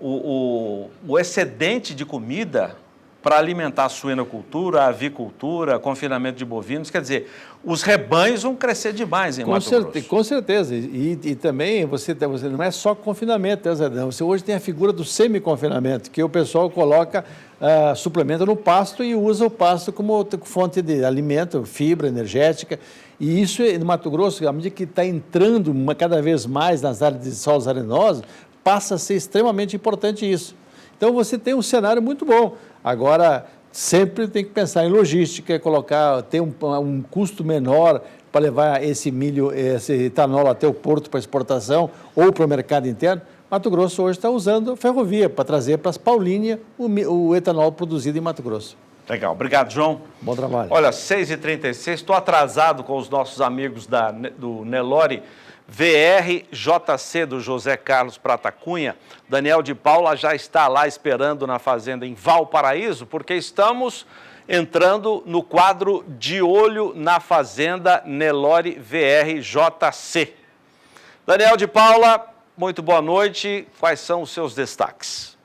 o excedente de comida para alimentar a suinocultura, a avicultura, confinamento de bovinos. Quer dizer, os rebanhos vão crescer demais em Mato Grosso.
Com certeza. E também você não é só confinamento, né, Zedão? Você hoje tem a figura do semi-confinamento, que o pessoal coloca suplemento no pasto e usa o pasto como fonte de alimento, fibra energética. E isso, no Mato Grosso, à medida que está entrando cada vez mais nas áreas de solos arenosos, passa a ser extremamente importante isso. Então, você tem um cenário muito bom. Agora, sempre tem que pensar em logística, ter um custo menor para levar esse milho, esse etanol até o porto para exportação ou para o mercado interno. Mato Grosso hoje está usando ferrovia para trazer para as Paulínia o etanol produzido em Mato Grosso.
Legal. Obrigado, João.
Bom trabalho.
Olha, 6h36, estou atrasado com os nossos amigos do Nelore VRJC do José Carlos Prata Cunha. Daniel de Paula já está lá esperando na fazenda em Valparaíso, porque estamos entrando no quadro De Olho na Fazenda Nelore VRJC. Daniel de Paula, muito boa noite. Quais são os seus destaques?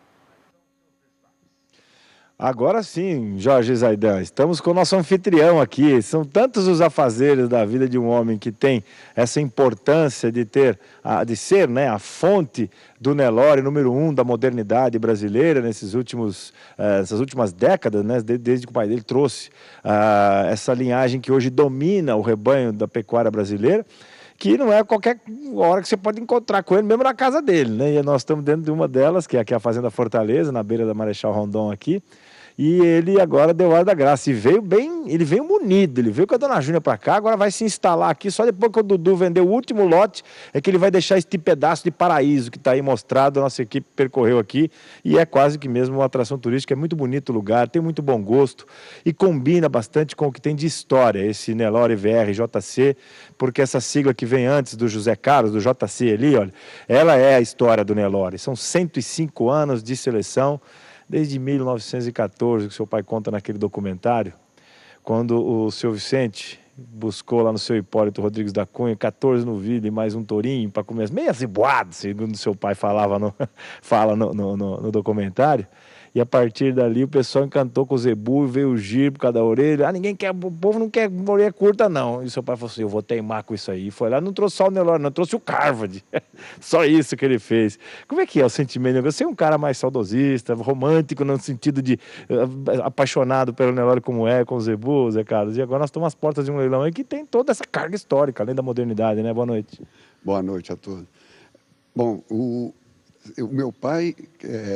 Agora sim, Jorge Zaidan, estamos com o nosso anfitrião aqui. São tantos os afazeres da vida de um homem que tem essa importância de ser, né, a fonte do Nelore, número 1 da modernidade brasileira nessas últimas décadas, né, desde que o pai dele trouxe essa linhagem que hoje domina o rebanho da pecuária brasileira, que não é qualquer hora que você pode encontrar com ele, mesmo na casa dele, né? E nós estamos dentro de uma delas, que é aqui a Fazenda Fortaleza, na beira da Marechal Rondon aqui. E ele agora deu hora da graça. E veio bem, ele veio munido, ele veio com a dona Júnia para cá, agora vai se instalar aqui. Só depois que o Dudu vender o último lote, é que ele vai deixar este pedaço de paraíso que está aí mostrado. A nossa equipe percorreu aqui e é quase que mesmo uma atração turística. É muito bonito o lugar, tem muito bom gosto e combina bastante com o que tem de história, esse Nelore VR JC, porque essa sigla que vem antes do José Carlos, do JC ali, olha, ela é a história do Nelore. São 105 anos de seleção, desde 1914, que seu pai conta naquele documentário, quando o seu Vicente buscou lá no seu Hipólito Rodrigues da Cunha 14 novilhas e mais um tourinho para comer meio aziboado, segundo seu pai fala no documentário. E a partir dali o pessoal encantou com o zebu, veio o giro por cada orelha. Ninguém quer, o povo não quer orelha curta não. E seu pai falou assim, eu vou teimar com isso aí. E foi lá, não trouxe só o Nelore, não, trouxe o Carvard. Só isso que ele fez. Como é que é o sentimento? Você é um cara mais saudosista, romântico no sentido de apaixonado pelo Nelore como é, com o zebu, Zé Carlos. E agora nós estamos às portas de um leilão aí que tem toda essa carga histórica, além da modernidade, né? Boa noite.
Boa noite a todos. Bom, o meu pai,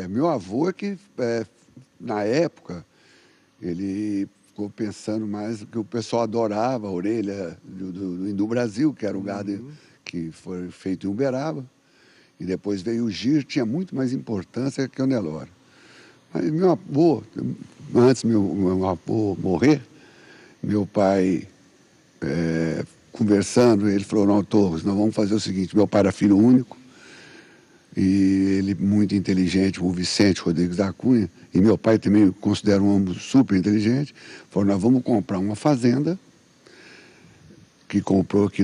meu avô é que, na época, ele ficou pensando mais que o pessoal adorava a orelha do Indo-Brasil, que era o gado que foi feito em Uberaba, e depois veio o gir, tinha muito mais importância que o Nelore. Mas meu avô, antes meu avô morrer, meu pai, conversando, ele falou, não, Torres, nós vamos fazer o seguinte, meu pai era filho único, e ele muito inteligente, o Vicente Rodrigues da Cunha, e meu pai também considera um homem super inteligente, falou, nós vamos comprar uma fazenda, que comprou aqui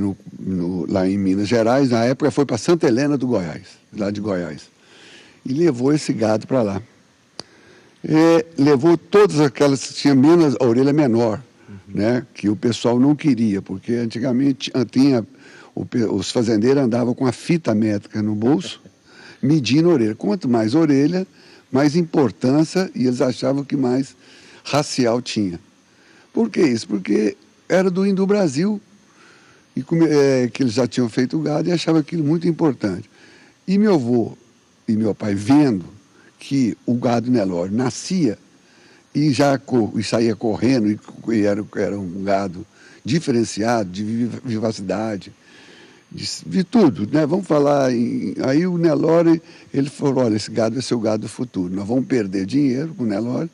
lá em Minas Gerais, na época foi para Santa Helena do Goiás, lá de Goiás, e levou esse gado para lá. Levou todas aquelas que tinham menos, a orelha menor, né, que o pessoal não queria, porque antigamente os fazendeiros andavam com a fita métrica no bolso, medindo a orelha. Quanto mais orelha, mais importância, e eles achavam que mais racial tinha. Por que isso? Porque era do Indo-Brasil, e que eles já tinham feito o gado e achavam aquilo muito importante. E meu avô e meu pai vendo que o gado Nelore nascia e saía correndo, e era um gado diferenciado, de vivacidade, de tudo, né? Vamos falar, aí o Nelore, ele falou, olha, esse gado vai ser o gado do futuro, nós vamos perder dinheiro com o Nelore,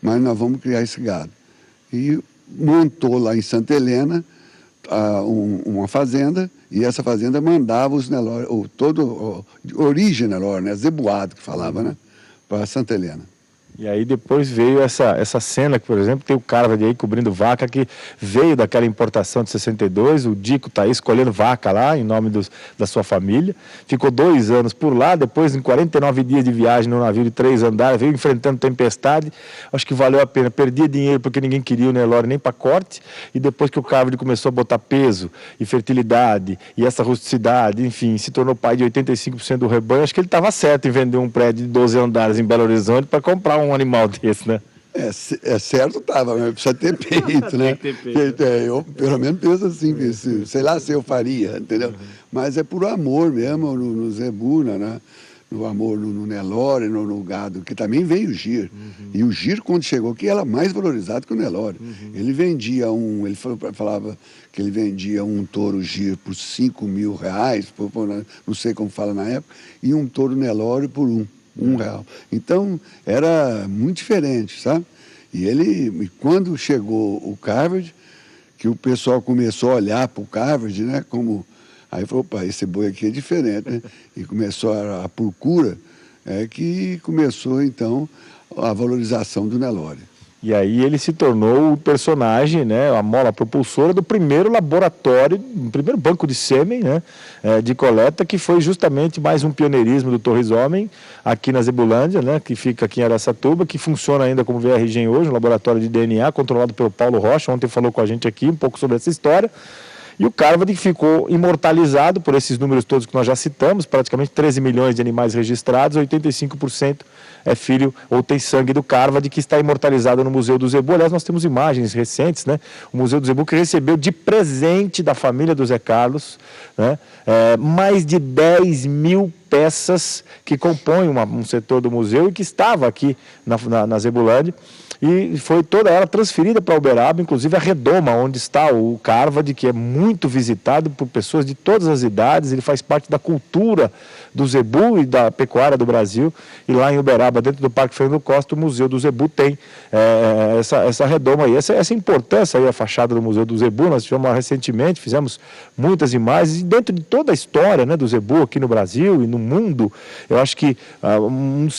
mas nós vamos criar esse gado. E montou lá em Santa Helena uma fazenda, e essa fazenda mandava os Nelore, origem Nelore, né? Zebuado que falava, né? Para Santa Helena.
E aí depois veio essa cena que, por exemplo, tem o Carvard aí cobrindo vaca, que veio daquela importação de 62, o Dico está aí escolhendo vaca lá, em nome da sua família, ficou 2 anos por lá, depois em 49 dias de viagem no navio de 3 andares, veio enfrentando tempestade, acho que valeu a pena, perdia dinheiro porque ninguém queria o Nelore nem para corte, e depois que o Carvard começou a botar peso e fertilidade e essa rusticidade, enfim, se tornou pai de 85% do rebanho, acho que ele estava certo em vender um prédio de 12 andares em Belo Horizonte para comprar um animal desse, né?
Certo estava, mas precisa ter peito, né? Eu pelo menos penso assim, sei lá se eu faria, entendeu? Mas é por amor mesmo no zebu, né? No amor no Nelore, no gado, que também veio o gir. E o gir, quando chegou aqui, era mais valorizado que o Nelore. Ele vendia ele falava que ele vendia um touro gir por R$5.000, não sei como fala na época, e um touro Nelore por R$1. Então, era muito diferente, sabe? E quando chegou o Carvard, que o pessoal começou a olhar para o Carvard, né? Aí falou, opa, esse boi aqui é diferente, né? E começou a procura, que começou, então, a valorização do Nelore.
E aí ele se tornou o personagem, né, a mola propulsora do primeiro laboratório, o primeiro banco de sêmen, né, de coleta, que foi justamente mais um pioneirismo do Torres Homem, aqui na Zebulândia, né, que fica aqui em Araçatuba, que funciona ainda como VRG hoje, um laboratório de DNA controlado pelo Paulo Rocha, ontem falou com a gente aqui um pouco sobre essa história. E o Carvadi ficou imortalizado por esses números todos que nós já citamos, praticamente 13 milhões de animais registrados, 85% é filho ou tem sangue do Carvadi, que está imortalizado no Museu do Zebu. Aliás, nós temos imagens recentes, né? O Museu do Zebu que recebeu de presente da família do Zé Carlos, né? Mais de 10 mil peças que compõem um setor do museu e que estava aqui na Zebulândia. E foi toda ela transferida para Uberaba, inclusive a redoma onde está o Carvadi, que é muito visitado por pessoas de todas as idades. Ele faz parte da cultura do zebu e da pecuária do Brasil. E lá em Uberaba, dentro do Parque Fernando Costa, o Museu do Zebu tem essa redoma aí. Essa importância aí, a fachada do Museu do Zebu, nós tivemos lá recentemente, fizemos muitas imagens. E dentro de toda a história, né, do zebu aqui no Brasil e no mundo, eu acho que um dos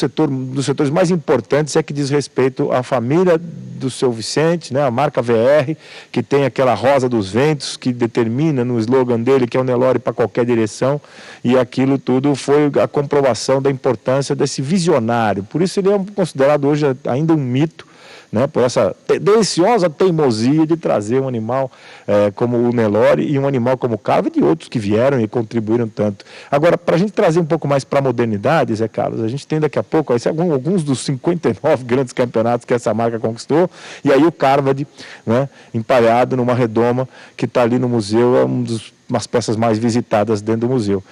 setores mais importantes é que diz respeito à família do seu Vicente, né, a marca VR, que tem aquela rosa dos ventos, que determina no slogan dele que é o Nelore para qualquer direção, e aquilo tudo foi a comprovação da importância desse visionário. Por isso ele é considerado hoje ainda um mito, né, por essa deliciosa teimosia de trazer um animal como o Nelore e um animal como o Carvadi e outros que vieram e contribuíram tanto. Agora, para a gente trazer um pouco mais para a modernidade, Zé Carlos, a gente tem daqui a pouco alguns dos 59 grandes campeonatos que essa marca conquistou, e aí o Carvadi, né, empalhado numa redoma que está ali no museu, é umas peças mais visitadas dentro do museu.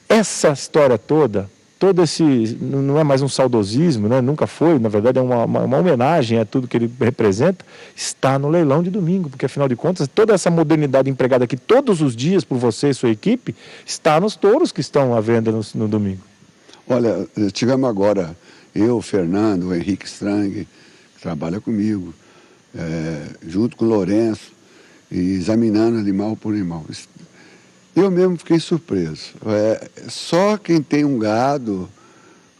Essa história toda... Todo esse, não é mais um saudosismo, né? Nunca foi, na verdade é uma homenagem a tudo que ele representa, está no leilão de domingo, porque afinal de contas, toda essa modernidade empregada aqui todos os dias por você e sua equipe, está nos touros que estão à venda no domingo.
Olha, tivemos agora, eu, Fernando, o Henrique Strang, que trabalha comigo, junto com o Lourenço, e examinando animal por animal. Eu mesmo fiquei surpreso. Só quem tem um gado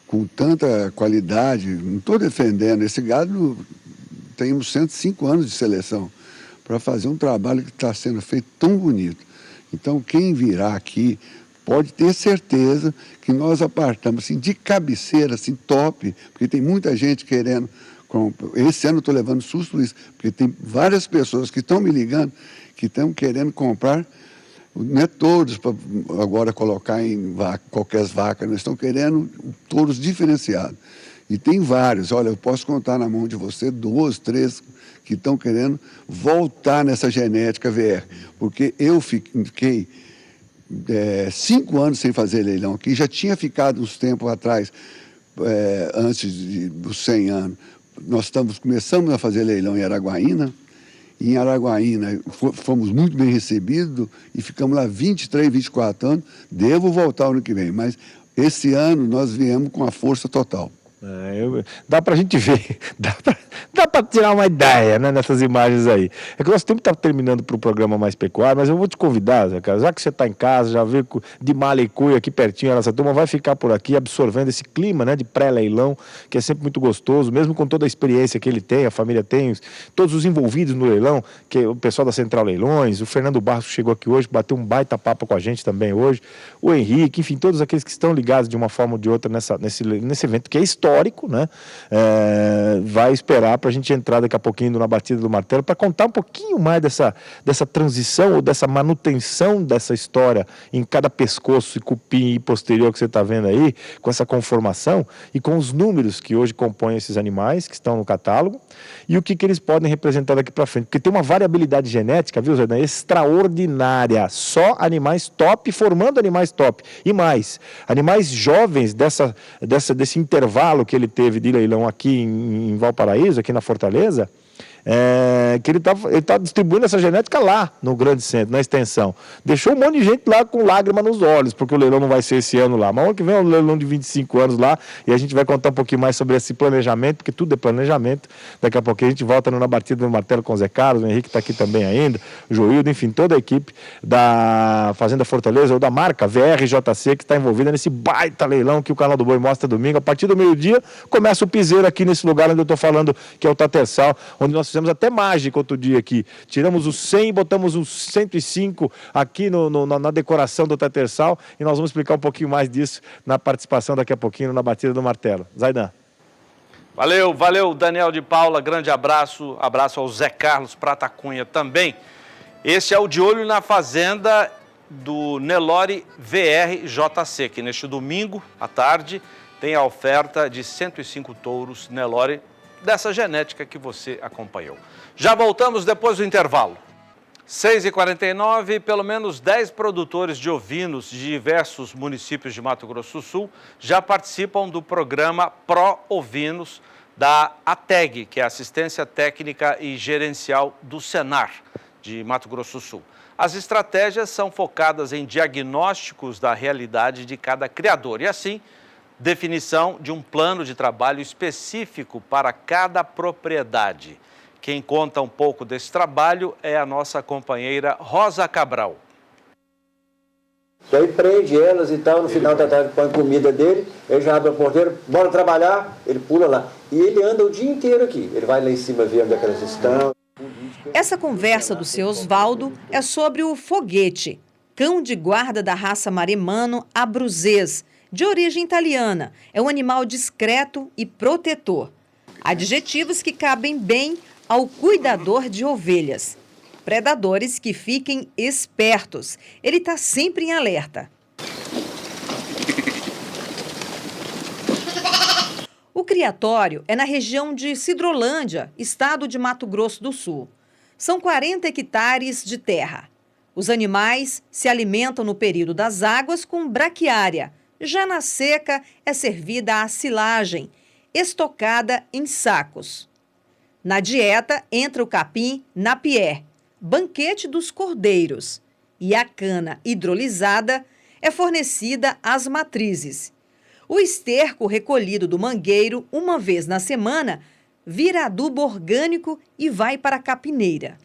com tanta qualidade, não estou defendendo, esse gado tem 105 anos de seleção para fazer um trabalho que está sendo feito tão bonito. Então, quem virá aqui pode ter certeza que nós apartamos assim, de cabeceira, assim, top, porque tem muita gente querendo. Esse ano eu estou levando susto por isso, porque tem várias pessoas que estão me ligando, que estão querendo comprar. Não é todos para agora colocar em qualquer vaca, nós estamos querendo touros diferenciados. E tem vários, olha, eu posso contar na mão de você 2, 3 que estão querendo voltar nessa genética VR. Porque eu fiquei 5 anos sem fazer leilão aqui, já tinha ficado uns tempos atrás, antes dos 100 anos. Nós começamos a fazer leilão em Araguaína. Em Araguaína fomos muito bem recebidos e ficamos lá 23, 24 anos. Devo voltar ano que vem, mas esse ano nós viemos com a força total.
Dá para a gente ver, dá para tirar uma ideia, né, nessas imagens aí. É que o nosso tempo está terminando para o programa Mais Pecuário, mas eu vou te convidar, Zé Carlos, já que você está em casa, já veio de Malicuia aqui pertinho, essa turma vai ficar por aqui absorvendo esse clima, né, de pré-leilão, que é sempre muito gostoso, mesmo com toda a experiência que ele tem, a família tem, todos os envolvidos no leilão, que é o pessoal da Central Leilões, o Fernando Barros chegou aqui hoje, bateu um baita papo com a gente também hoje, o Henrique, enfim, todos aqueles que estão ligados de uma forma ou de outra nesse evento que é histórico, né? Vai esperar para a gente entrar daqui a pouquinho na batida do martelo para contar um pouquinho mais dessa transição ou dessa manutenção dessa história em cada pescoço e cupim e posterior que você está vendo aí, com essa conformação e com os números que hoje compõem esses animais que estão no catálogo e o que eles podem representar daqui para frente, porque tem uma variabilidade genética, viu, Zé, extraordinária, só animais top formando animais top e mais, animais jovens desse intervalo que ele teve de leilão aqui em Valparaíso, aqui na Fortaleza, que ele tá distribuindo essa genética lá no Grande Centro, na extensão. Deixou um monte de gente lá com lágrima nos olhos, porque o leilão não vai ser esse ano lá. Mas ano que vem é um leilão de 25 anos lá, e a gente vai contar um pouquinho mais sobre esse planejamento, porque tudo é planejamento. Daqui a pouquinho a gente volta na batida do martelo com o Zé Carlos, o Henrique está aqui também ainda, o Joildo, enfim, toda a equipe da Fazenda Fortaleza, ou da marca VRJC, que está envolvida nesse baita leilão que o Canal do Boi mostra domingo. A partir do meio-dia, começa o piseiro aqui nesse lugar onde eu estou falando, que é o Tatersal, onde nós fizemos até mágica outro dia aqui. Tiramos os 100 e botamos os 105 aqui na decoração do Tatersal e nós vamos explicar um pouquinho mais disso na participação daqui a pouquinho na batida do martelo. Zaidan.
Valeu, Daniel de Paula, grande abraço ao Zé Carlos Prata Cunha também. Esse é o De Olho na Fazenda do Nelore VRJC, que neste domingo à tarde tem a oferta de 105 touros Nelore dessa genética que você acompanhou. Já voltamos depois do intervalo. 6h49, pelo menos 10 produtores de ovinos de diversos municípios de Mato Grosso do Sul já participam do programa Pro Ovinos da ATEG, que é a Assistência Técnica e Gerencial do Senar de Mato Grosso do Sul. As estratégias são focadas em diagnósticos da realidade de cada criador e, assim, definição de um plano de trabalho específico para cada propriedade. Quem conta um pouco desse trabalho é a nossa companheira Rosa Cabral.
E aí prende elas e tal, no final da tarde põe comida dele, ele já abre a porteira, bora trabalhar, ele pula lá. E ele anda o dia inteiro aqui, ele vai lá em cima ver onde é que elas estão.
Essa conversa do seu Osvaldo é sobre o Foguete, cão de guarda da raça maremano abruzzese, de origem italiana. É um animal discreto e protetor. Adjetivos que cabem bem ao cuidador de ovelhas. Predadores que fiquem espertos. Ele está sempre em alerta. O criatório é na região de Sidrolândia, estado de Mato Grosso do Sul. São 40 hectares de terra. Os animais se alimentam no período das águas com braquiária. Já na seca é servida a silagem, estocada em sacos. Na dieta entra o capim napié, banquete dos cordeiros, e a cana hidrolisada é fornecida às matrizes. O esterco recolhido do mangueiro uma vez na semana vira adubo orgânico e vai para a capineira.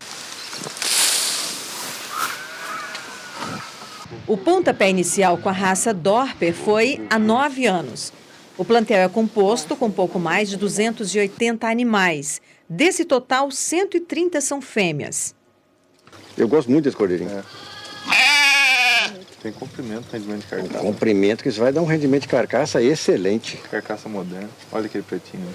O pontapé inicial com a raça Dorper foi há 9 anos. O plantel é composto com pouco mais de 280 animais. Desse total, 130 são fêmeas.
Eu gosto muito desse cordeirinho.
Tem comprimento, rendimento de carcaça.
Comprimento que isso vai dar um rendimento de carcaça excelente.
Carcaça moderna. Olha aquele pretinho.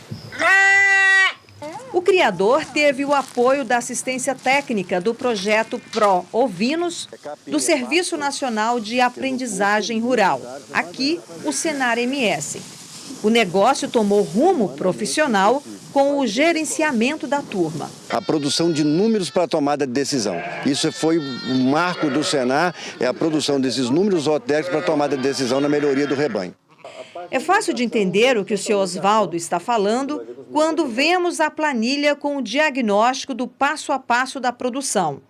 O criador teve o apoio da assistência técnica do projeto Pro Ovinos, do Serviço Nacional de Aprendizagem Rural, aqui o Senar MS. O negócio tomou rumo profissional com o gerenciamento da turma.
A produção de números para a tomada de decisão. Isso foi o marco do Senar, é a produção desses números zootécnicos para a tomada de decisão na melhoria do rebanho.
É fácil de entender o que o senhor Osvaldo está falando quando vemos a planilha com o diagnóstico do passo a passo da produção.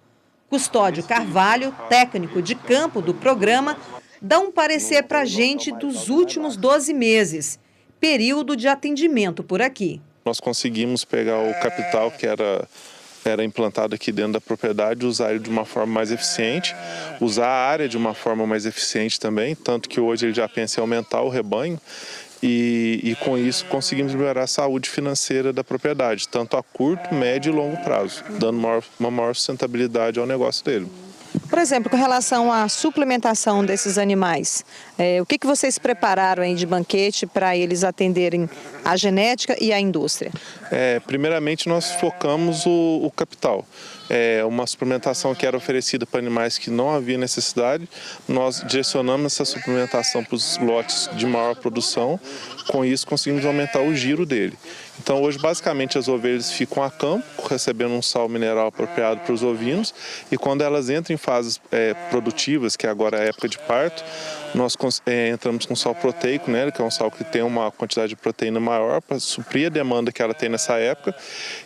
Custódio Carvalho, técnico de campo do programa, dá um parecer para a gente dos últimos 12 meses, período de atendimento por aqui.
Nós conseguimos pegar o capital que era implantado aqui dentro da propriedade, usar ele de uma forma mais eficiente, usar a área de uma forma mais eficiente também, tanto que hoje ele já pensa em aumentar o rebanho e com isso conseguimos melhorar a saúde financeira da propriedade, tanto a curto, médio e longo prazo, dando uma maior sustentabilidade ao negócio dele.
Por exemplo, com relação à suplementação desses animais, o que vocês prepararam aí de banquete para eles atenderem a genética e a indústria?
Primeiramente, nós focamos o capital. Uma suplementação que era oferecida para animais que não havia necessidade. Nós direcionamos essa suplementação para os lotes de maior produção. Com isso, conseguimos aumentar o giro dele. Então, hoje, basicamente, as ovelhas ficam a campo, recebendo um sal mineral apropriado para os ovinos. E quando elas entram em fases produtivas, que agora é a época de parto, nós entramos com sal proteico, né, que é um sal que tem uma quantidade de proteína maior para suprir a demanda que ela tem nessa época.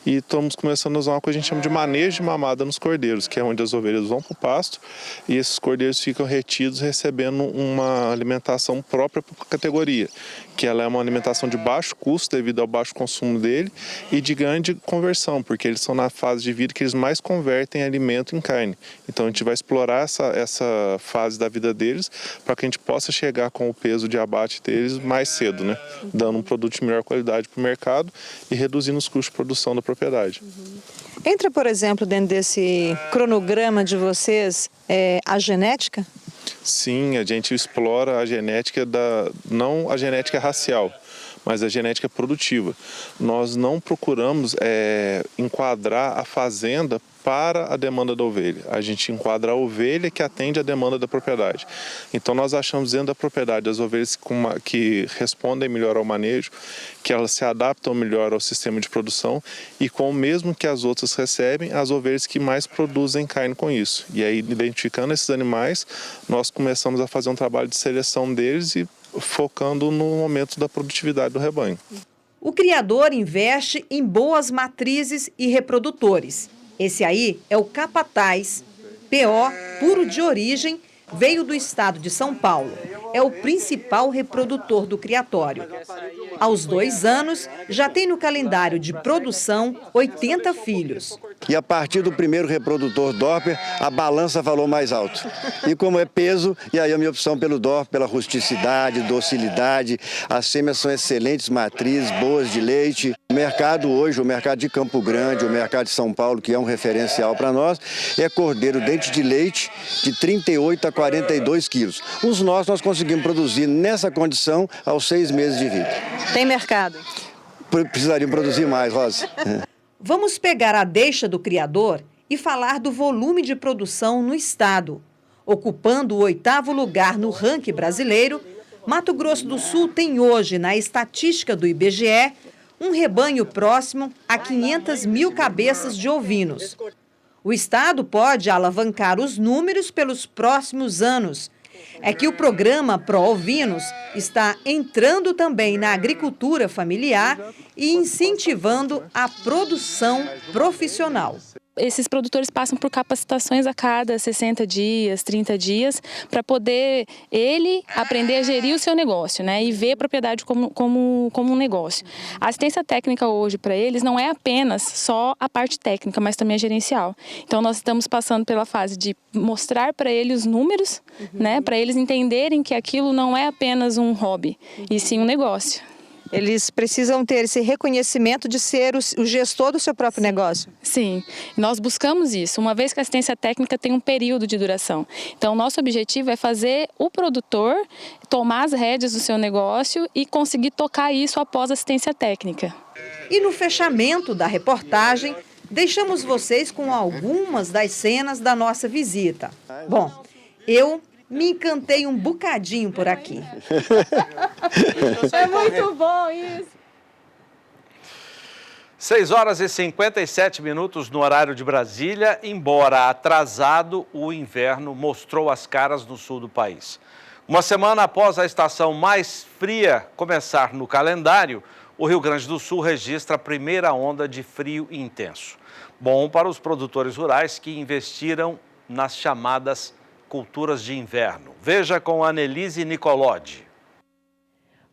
E estamos começando a usar uma coisa que a gente chama de manejo de mamada nos cordeiros, que é onde as ovelhas vão para o pasto e esses cordeiros ficam retidos recebendo uma alimentação própria para a categoria, que ela é uma alimentação de baixo custo devido ao baixo consumo dele e de grande conversão, porque eles são na fase de vida que eles mais convertem alimento em carne. Então a gente vai explorar essa fase da vida deles para que a gente possa chegar com o peso de abate deles mais cedo, né? Dando um produto de melhor qualidade para o mercado e reduzindo os custos de produção da propriedade.
Entra, por exemplo, dentro desse cronograma de vocês a genética?
Sim, a gente explora a genética não a genética racial,
mas a genética produtiva. Nós não procuramos enquadrar a fazenda para a demanda da ovelha. A gente enquadra a ovelha que atende à demanda da propriedade. Então nós achamos dentro da propriedade as ovelhas que respondem melhor ao manejo, que elas se adaptam melhor ao sistema de produção e com o mesmo que as outras recebem, as ovelhas que mais produzem carne com isso. E aí, identificando esses animais, nós começamos a fazer um trabalho de seleção deles e focando no aumento da produtividade do rebanho.
O criador investe em boas matrizes e reprodutores. Esse aí é o Capataz, PO, puro de origem, veio do estado de São Paulo. É o principal reprodutor do criatório. Aos 2 anos, já tem no calendário de produção 80 filhos.
E a partir do primeiro reprodutor Dorper, a balança falou mais alto. E como é peso, e aí a minha opção pelo Dorper, pela rusticidade, docilidade. As fêmeas são excelentes matrizes, boas de leite. O mercado hoje, o mercado de Campo Grande, o mercado de São Paulo, que é um referencial para nós, é cordeiro dente de leite de 38 a 42 quilos. Os nossos nós conseguimos produzir nessa condição aos 6 meses de vida.
Tem mercado?
Precisariam produzir mais, Rosa.
Vamos pegar a deixa do criador e falar do volume de produção no estado. Ocupando o 8º lugar no ranking brasileiro, Mato Grosso do Sul tem hoje, na estatística do IBGE, um rebanho próximo a 500 mil cabeças de ovinos. O estado pode alavancar os números pelos próximos anos. É que o programa Pró-Ovinos está entrando também na agricultura familiar e incentivando a produção profissional.
Esses produtores passam por capacitações a cada 60 dias, 30 dias, para poder ele aprender a gerir o seu negócio, né? E ver a propriedade como um negócio. A assistência técnica hoje para eles não é apenas só a parte técnica, mas também a gerencial. Então nós estamos passando pela fase de mostrar para eles os números, né? Para eles entenderem que aquilo não é apenas um hobby, e sim um negócio.
Eles precisam ter esse reconhecimento de ser o gestor do seu próprio negócio?
Sim, nós buscamos isso, uma vez que a assistência técnica tem um período de duração. Então, nosso objetivo é fazer o produtor tomar as rédeas do seu negócio e conseguir tocar isso após a assistência técnica.
E no fechamento da reportagem, deixamos vocês com algumas das cenas da nossa visita. Bom, eu me encantei um bocadinho por aqui.
É muito bom isso.
6 horas e 57 minutos no horário de Brasília. Embora atrasado, o inverno mostrou as caras no sul do país. Uma semana após a estação mais fria começar no calendário, o Rio Grande do Sul registra a primeira onda de frio intenso. Bom para os produtores rurais que investiram nas chamadas culturas de inverno. Veja com Annelise Nicolodi.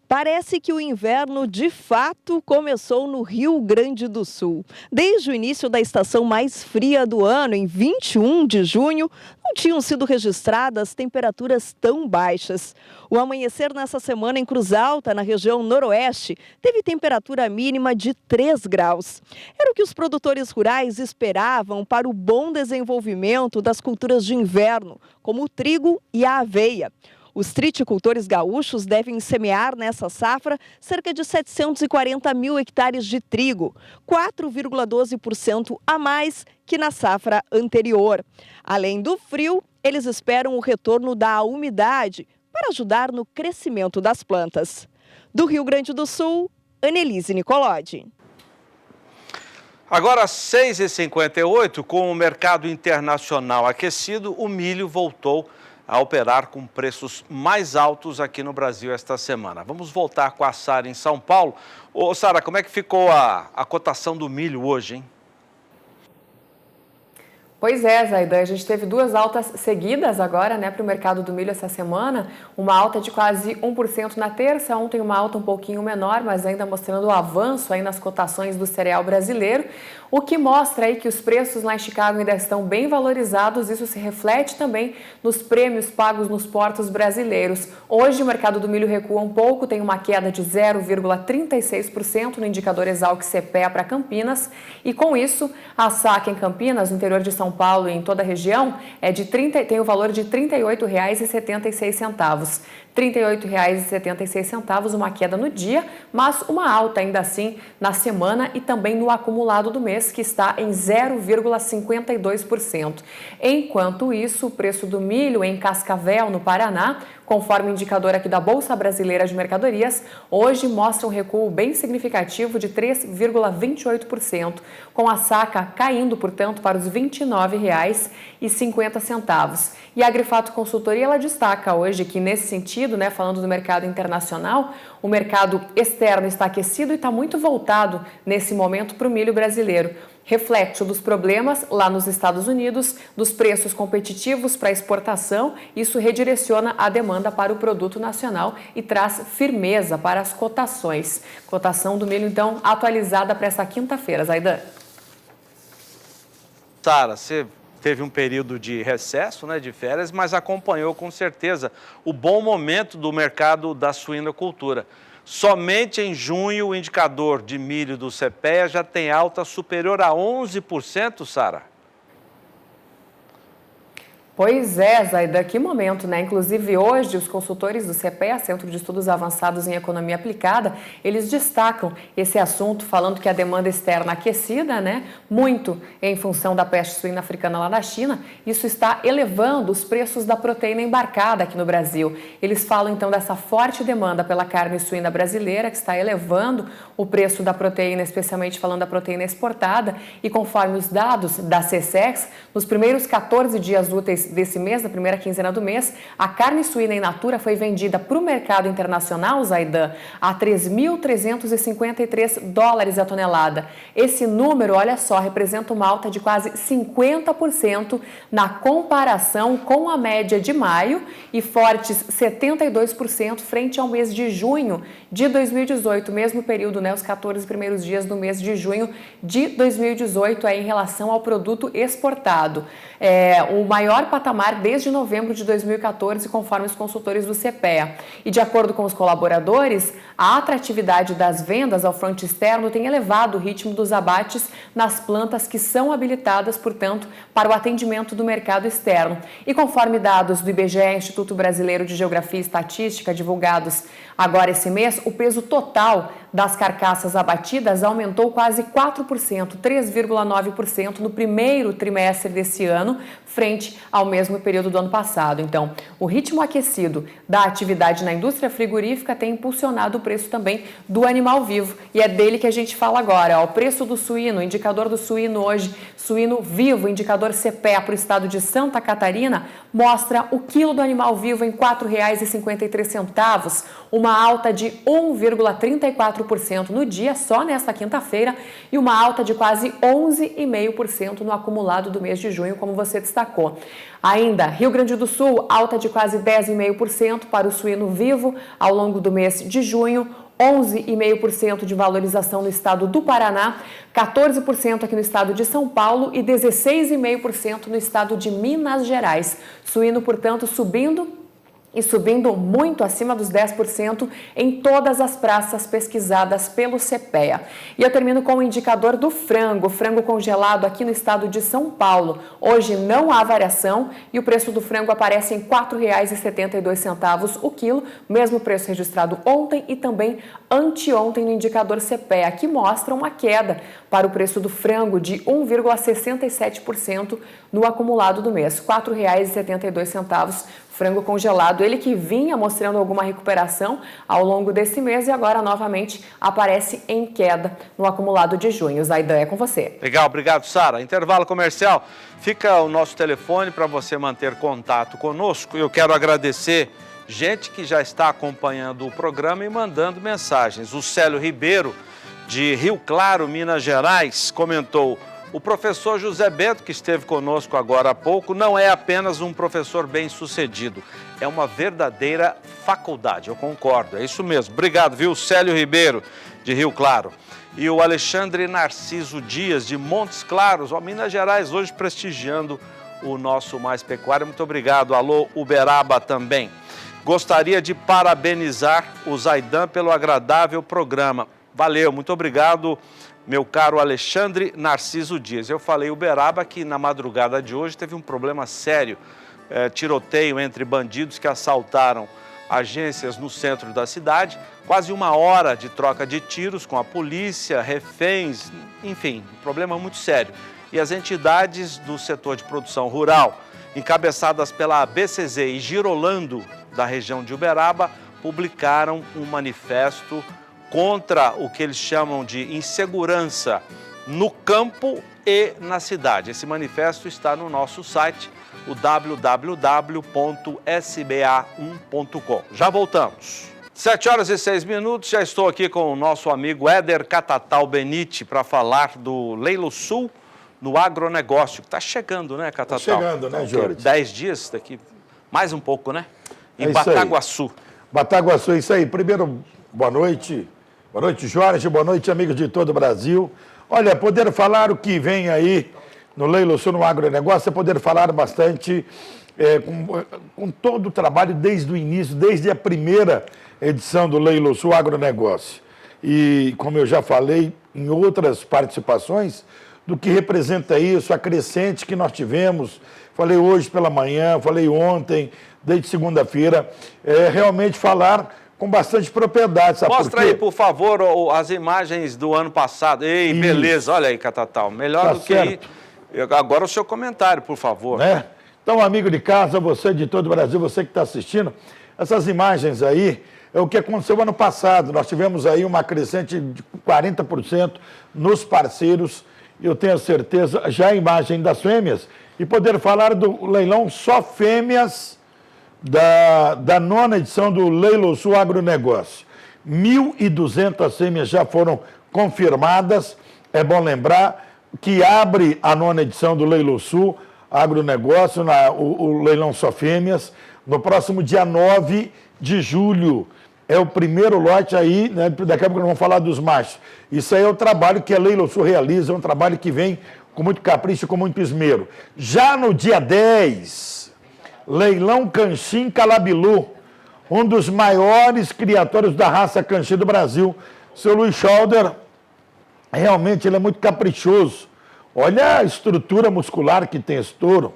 Parece que o inverno, de fato, começou no Rio Grande do Sul. Desde o início da estação mais fria do ano, em 21 de junho, não tinham sido registradas temperaturas tão baixas. O amanhecer nessa semana em Cruz Alta, na região noroeste, teve temperatura mínima de 3 graus. Era o que os produtores rurais esperavam para o bom desenvolvimento das culturas de inverno, como o trigo e a aveia. Os triticultores gaúchos devem semear nessa safra cerca de 740 mil hectares de trigo, 4,12% a mais que na safra anterior. Além do frio, eles esperam o retorno da umidade para ajudar no crescimento das plantas. Do Rio Grande do Sul, Annelise Nicolodi.
Agora, 6h58, com o mercado internacional aquecido, o milho voltou a operar com preços mais altos aqui no Brasil esta semana. Vamos voltar com a Sara em São Paulo. Ô, Sara, como é que ficou a cotação do milho hoje, hein?
Pois é, Zaidan, a gente teve 2 altas seguidas agora, né, para o mercado do milho essa semana. Uma alta de quase 1% na terça, ontem uma alta um pouquinho menor, mas ainda mostrando o avanço aí nas cotações do cereal brasileiro, o que mostra aí que os preços lá em Chicago ainda estão bem valorizados. Isso se reflete também nos prêmios pagos nos portos brasileiros. Hoje o mercado do milho recua um pouco, tem uma queda de 0,36% no indicador Exalc CPEA para Campinas, e com isso a saca em Campinas, no interior de São São Paulo e em toda a região tem o valor de R$ 38,76. R$ 38,76, uma queda no dia, mas uma alta ainda assim na semana e também no acumulado do mês, que está em 0,52%. Enquanto isso, o preço do milho em Cascavel, no Paraná, conforme o indicador aqui da Bolsa Brasileira de Mercadorias, hoje mostra um recuo bem significativo de 3,28%, com a saca caindo, portanto, para os R$ 29,50. E a Agrifato Consultoria, ela destaca hoje que, nesse sentido, falando do mercado internacional, o mercado externo está aquecido e está muito voltado, nesse momento, para o milho brasileiro. Reflexo dos problemas lá nos Estados Unidos, dos preços competitivos para exportação, isso redireciona a demanda para o produto nacional e traz firmeza para as cotações. Cotação do milho, então, atualizada para essa quinta-feira. Zaidan.
Sara, você teve um período de recesso, de férias, mas acompanhou com certeza o bom momento do mercado da suinocultura. Somente em junho o indicador de milho do CPEA já tem alta superior a 11%, Sara.
Pois é, Zaidan, que momento, Inclusive hoje os consultores do CPEA, Centro de Estudos Avançados em Economia Aplicada, eles destacam esse assunto falando que a demanda externa aquecida, muito em função da peste suína africana lá da China, isso está elevando os preços da proteína embarcada aqui no Brasil. Eles falam então dessa forte demanda pela carne suína brasileira que está elevando o preço da proteína, especialmente falando da proteína exportada, e conforme os dados da CSEX, nos primeiros 14 dias úteis desse mês, na primeira quinzena do mês, a carne suína in natura foi vendida para o mercado internacional, Zaidan, a $3.353 a tonelada. Esse número, olha só, representa uma alta de quase 50% na comparação com a média de maio e fortes 72% frente ao mês de junho de 2018, mesmo período, os 14 primeiros dias do mês de junho de 2018, em relação ao produto exportado. O maior patamar desde novembro de 2014, conforme os consultores do CPEA. E de acordo com os colaboradores, a atratividade das vendas ao fronte externo tem elevado o ritmo dos abates nas plantas que são habilitadas, portanto, para o atendimento do mercado externo. E conforme dados do IBGE, Instituto Brasileiro de Geografia e Estatística, divulgados agora esse mês, o peso total das carcaças abatidas aumentou quase 4%, 3,9% no primeiro trimestre desse ano, frente ao mesmo período do ano passado. Então, o ritmo aquecido da atividade na indústria frigorífica tem impulsionado o preço também do animal vivo. E é dele que a gente fala agora. O preço do suíno, o indicador do suíno hoje, suíno vivo, indicador CPEA para o estado de Santa Catarina, mostra o quilo do animal vivo em R$ 4,53, uma alta de 1,34% no dia, só nesta quinta-feira, e uma alta de quase 11,5% no acumulado do mês de junho, como você destacou. Ainda, Rio Grande do Sul, alta de quase 10,5% para o suíno vivo ao longo do mês de junho, 11,5% de valorização no estado do Paraná, 14% aqui no estado de São Paulo e 16,5% no estado de Minas Gerais. Suíno, portanto, subindo muito acima dos 10% em todas as praças pesquisadas pelo CPEA. E eu termino com o indicador do frango. Frango congelado aqui no estado de São Paulo. Hoje não há variação e o preço do frango aparece em R$ 4,72 o quilo, mesmo preço registrado ontem e também anteontem no indicador CPEA, que mostra uma queda para o preço do frango de 1,67% no acumulado do mês, R$ 4,72. Frango congelado, ele que vinha mostrando alguma recuperação ao longo desse mês e agora novamente aparece em queda no acumulado de junho. Zaidan, é com você.
Legal, obrigado, Sara. Intervalo comercial, fica o nosso telefone para você manter contato conosco. Eu quero agradecer gente que já está acompanhando o programa e mandando mensagens. O Célio Ribeiro, de Rio Claro, Minas Gerais, comentou: o professor José Bento, que esteve conosco agora há pouco, não é apenas um professor bem-sucedido, é uma verdadeira faculdade. Eu concordo, é isso mesmo. Obrigado, viu, Célio Ribeiro, de Rio Claro. E o Alexandre Narciso Dias, de Montes Claros, Minas Gerais, hoje prestigiando o nosso Mais Pecuária. Muito obrigado. Alô, Uberaba também. Gostaria de parabenizar o Zaidan pelo agradável programa. Valeu, muito obrigado, meu caro Alexandre Narciso Dias. Eu falei Uberaba que na madrugada de hoje teve um problema sério, tiroteio entre bandidos que assaltaram agências no centro da cidade, quase 1 hora de troca de tiros com a polícia, reféns, enfim, um problema muito sério. E as entidades do setor de produção rural, encabeçadas pela ABCZ e Girolando, da região de Uberaba, publicaram um manifesto contra o que eles chamam de insegurança no campo e na cidade. Esse manifesto está no nosso site, o www.sba1.com. Já voltamos. 7h06, já estou aqui com o nosso amigo Éder Catatal Benite para falar do Leilo Sul no agronegócio, que está chegando, né, Catatal?
Está chegando, né, Jorge?
10 dias daqui, mais um pouco, né? Em Bataguaçu.
Bataguaçu, isso aí. Primeiro, boa noite. Boa noite, Jorge. Boa noite, amigos de todo o Brasil. Olha, poder falar o que vem aí no Leilo Sul, no agronegócio, é poder falar bastante com todo o trabalho desde o início, desde a primeira edição do Leilo Sul Agronegócio. E, como eu já falei em outras participações, do que representa isso, a crescente que nós tivemos, falei hoje pela manhã, falei ontem, desde segunda-feira, realmente falar com bastante propriedade. Sabe
Mostra aí, por favor, as imagens do ano passado. Ei, isso. Beleza, olha aí, Catatal, melhor tá do certo. Que... Agora o seu comentário, por favor.
Então, amigo de casa, você de todo o Brasil, você que está assistindo, essas imagens aí é o que aconteceu ano passado. Nós tivemos aí uma crescente de 40% nos parceiros, e eu tenho certeza, já a imagem das fêmeas, e poder falar do leilão só fêmeas da 9ª edição do Leilo Sul Agronegócio. 1.200 fêmeas já foram confirmadas, é bom lembrar que abre a 9ª edição do Leilo Sul Agronegócio, o leilão só fêmeas, no próximo dia 9 de julho. É o primeiro lote aí, né? Daqui a pouco nós vamos falar dos machos. Isso aí é o trabalho que a Leilo Sul realiza, é um trabalho que vem com muito capricho, com muito esmero. Já no dia 10, leilão Canchim Calabilu, um dos maiores criatórios da raça Canchim do Brasil. Seu Luiz Schalder, realmente ele é muito caprichoso. Olha a estrutura muscular que tem esse touro.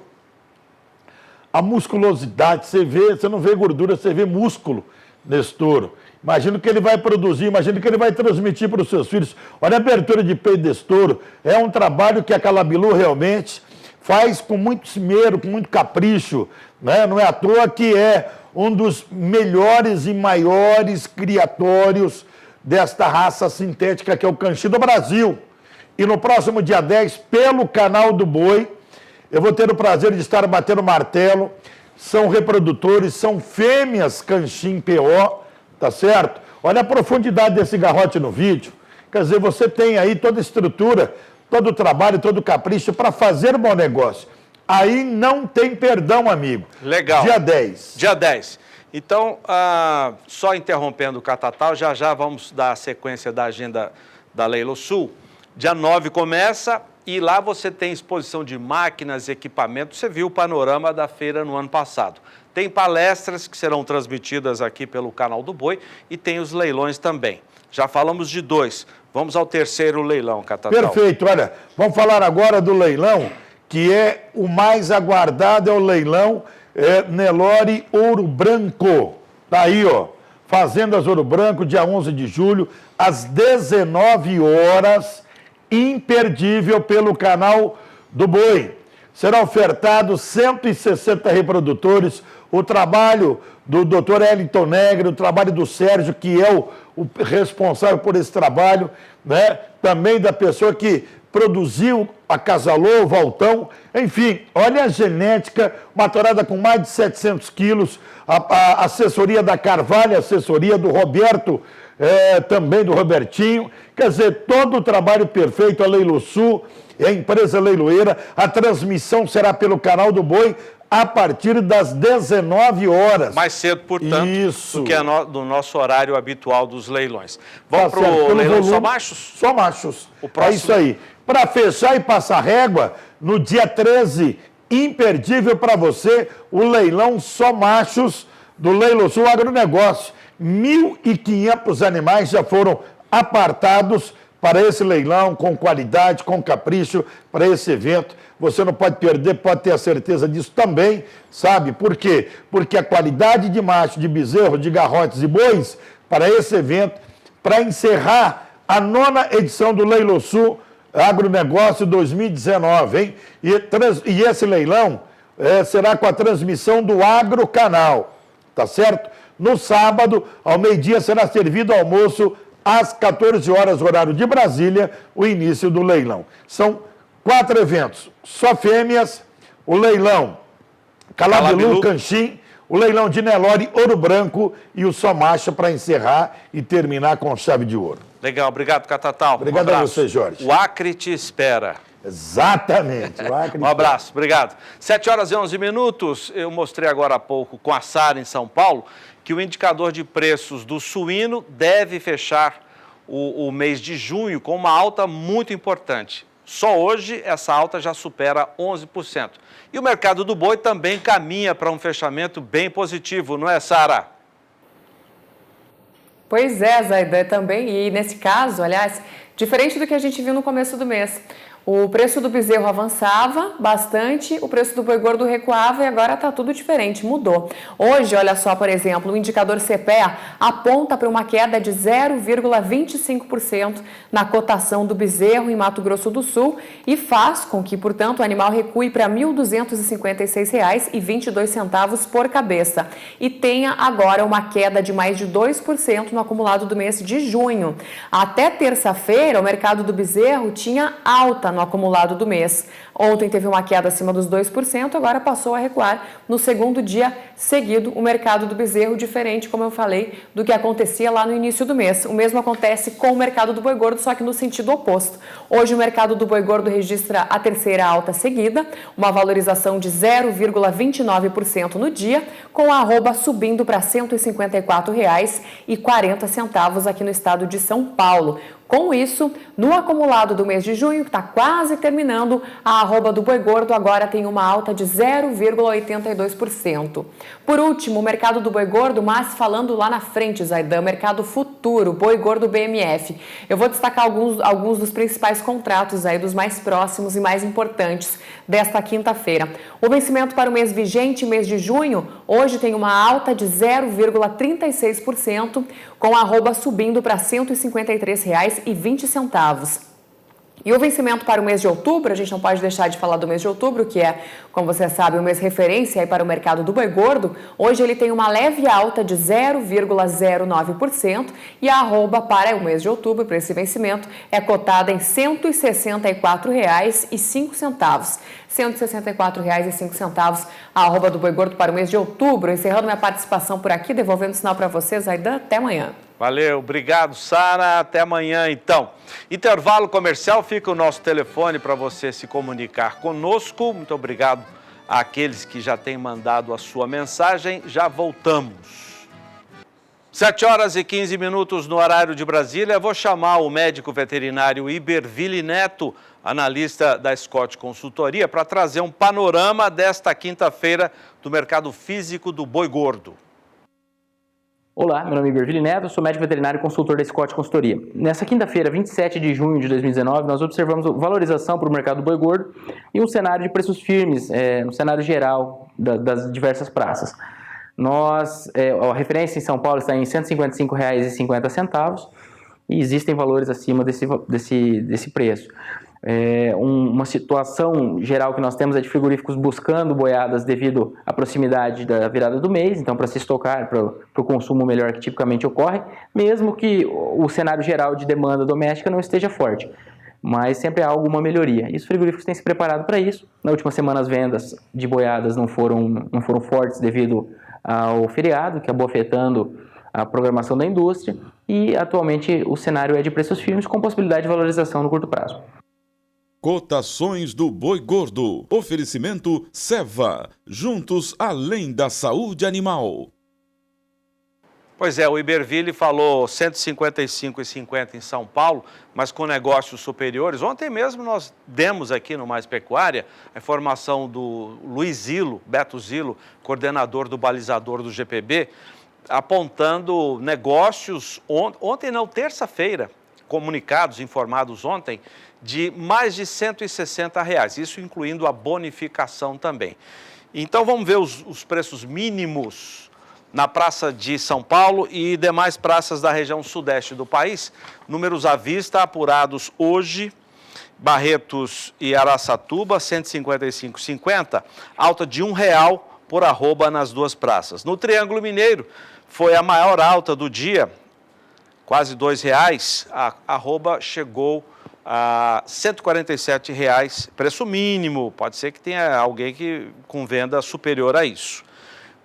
A musculosidade, você não vê gordura, você vê músculo nesse touro. Imagina o que ele vai produzir, imagina o que ele vai transmitir para os seus filhos. Olha a abertura de peito desse touro. É um trabalho que a Calabilu realmente faz com muito esmero, com muito capricho, né? Não é à toa que é um dos melhores e maiores criatórios desta raça sintética que é o Canchim do Brasil. E no próximo dia 10, pelo Canal do Boi, eu vou ter o prazer de estar batendo martelo. São reprodutores, são fêmeas Canchim PO, tá certo? Olha a profundidade desse garrote no vídeo. Quer dizer, você tem aí toda a estrutura, todo o trabalho, todo o capricho para fazer bom negócio. Aí não tem perdão, amigo.
Legal.
Dia 10.
Dia 10. Então, só interrompendo o Catatal, já vamos dar a sequência da agenda da Leilo Sul. Dia 9 começa e lá você tem exposição de máquinas, equipamentos. Você viu o panorama da feira no ano passado. Tem palestras que serão transmitidas aqui pelo Canal do Boi e tem os leilões também. Já falamos de 2. Vamos ao terceiro leilão, Catatal.
Perfeito. Olha, vamos falar agora do leilão, que é o mais aguardado, é o leilão Nelore Ouro Branco. Tá aí, ó. Fazendas Ouro Branco, dia 11 de julho, às 19 horas, imperdível pelo Canal do Boi. Será ofertado 160 reprodutores, o trabalho do Dr. Eliton Negre, o trabalho do Sérgio, que é o responsável por esse trabalho, né? Também da pessoa que produziu, acasalou o Valtão, enfim, olha a genética, uma tourada com mais de 700 quilos, a assessoria da Carvalho, a assessoria do Roberto, também do Robertinho, quer dizer, todo o trabalho perfeito, a Leilo Sul, a empresa leiloeira, a transmissão será pelo Canal do Boi a partir das 19 horas.
Mais cedo, portanto, do que do nosso horário habitual dos leilões. Vamos para o leilão volume, só machos?
Só machos.
O próximo...
É isso aí. Para fechar e passar régua, no dia 13, imperdível para você, o leilão só machos do Leilo Sul Agronegócio. 1.500 animais já foram apartados para esse leilão, com qualidade, com capricho, para esse evento. Você não pode perder, pode ter a certeza disso também, sabe? Por quê? Porque a qualidade de macho, de bezerro, de garrotes e bois para esse evento, para encerrar a 9ª edição do Leilão Sul Agronegócio 2019, hein? E esse leilão será com a transmissão do Agrocanal, tá certo? No sábado, ao meio-dia, será servido almoço às 14 horas, horário de Brasília, o início do leilão. São 4 eventos, só fêmeas, o leilão Calabilu, Canchim, o leilão de Nelore, Ouro Branco e o só macha para encerrar e terminar com chave de ouro.
Legal, obrigado, Catatal.
Obrigado a você, Jorge.
O Acre te espera.
Exatamente. O Acre
Um abraço, obrigado. 7 horas e 11 minutos, eu mostrei agora há pouco com a Sara em São Paulo que o indicador de preços do suíno deve fechar o mês de junho com uma alta muito importante. Só hoje essa alta já supera 11%. E o mercado do boi também caminha para um fechamento bem positivo, não é, Sara?
Pois é, Zaidan, também. E nesse caso, aliás, diferente do que a gente viu no começo do mês. O preço do bezerro avançava bastante, o preço do boi gordo recuava e agora está tudo diferente, mudou. Hoje, olha só, por exemplo, o indicador CPEA aponta para uma queda de 0,25% na cotação do bezerro em Mato Grosso do Sul e faz com que, portanto, o animal recue para R$ 1.256,22 por cabeça e tenha agora uma queda de mais de 2% no acumulado do mês de junho. Até terça-feira, o mercado do bezerro tinha alta no acumulado do mês. Ontem teve uma queda acima dos 2%, agora passou a recuar no segundo dia seguido. O mercado do bezerro diferente, como eu falei, do que acontecia lá no início do mês. O mesmo acontece com o mercado do boi gordo, só que no sentido oposto. Hoje o mercado do boi gordo registra a terceira alta seguida, uma valorização de 0,29% no dia, com a arroba subindo para R$ 154,40 aqui no estado de São Paulo. Com isso, no acumulado do mês de junho, que está quase terminando, a arroba do boi gordo agora tem uma alta de 0,82%. Por último, o mercado do boi gordo, mas falando lá na frente, Zaidan, mercado futuro, boi gordo BMF. Eu vou destacar alguns dos principais contratos aí, dos mais próximos e mais importantes desta quinta-feira. O vencimento para o mês vigente, mês de junho, hoje tem uma alta de 0,36%, com a arroba subindo para R$ 153,20. E o vencimento para o mês de outubro, a gente não pode deixar de falar do mês de outubro, que é, como você sabe, o mês referência aí para o mercado do boi gordo. Hoje ele tem uma leve alta de 0,09% e a arroba para o mês de outubro, para esse vencimento, é cotada em R$ 164,05. R$ 164,05 a arroba do boi gordo para o mês de outubro. Encerrando minha participação por aqui, devolvendo o sinal para vocês, Zaidan, até amanhã.
Valeu, obrigado, Sara. Até amanhã, então. Intervalo comercial, fica o nosso telefone para você se comunicar conosco. Muito obrigado àqueles que já têm mandado a sua mensagem. Já voltamos. 7 horas e 15 minutos no horário de Brasília. Vou chamar o médico veterinário Iberville Neto, analista da Scott Consultoria, para trazer um panorama desta quinta-feira do mercado físico do boi gordo.
Olá, meu nome é Iberville Neto, sou médico veterinário e consultor da Scott Consultoria. Nessa quinta-feira, 27 de junho de 2019, nós observamos valorização para o mercado do boi gordo e um cenário de preços firmes, no cenário geral das diversas praças. A referência em São Paulo está em R$ 155,50 e existem valores acima desse preço. Uma situação geral que nós temos é de frigoríficos buscando boiadas devido à proximidade da virada do mês, então para se estocar para o consumo melhor que tipicamente ocorre, mesmo que o cenário geral de demanda doméstica não esteja forte, mas sempre há alguma melhoria. E os frigoríficos têm se preparado para isso. Na última semana as vendas de boiadas não foram fortes devido ao feriado, que acabou afetando a programação da indústria, e atualmente o cenário é de preços firmes com possibilidade de valorização no curto prazo.
Cotações do boi gordo. Oferecimento Ceva. Juntos além da saúde animal.
Pois é, o Iberville falou R$ 155,50 em São Paulo, mas com negócios superiores. Ontem mesmo nós demos aqui no Mais Pecuária a informação do Luiz Zilo, Beto Zilo, coordenador do balizador do GPB, apontando negócios, terça-feira, comunicados, informados ontem, de mais de R$ 160, isso incluindo a bonificação também. Então vamos ver os preços mínimos na Praça de São Paulo e demais praças da região sudeste do país. Números à vista apurados hoje. Barretos e Araçatuba, R$ 155,50, alta de R$1 por arroba nas duas praças. No Triângulo Mineiro, foi a maior alta do dia, quase R$ 2,00, a arroba chegou a R$ 147,00, preço mínimo, pode ser que tenha alguém com venda superior a isso.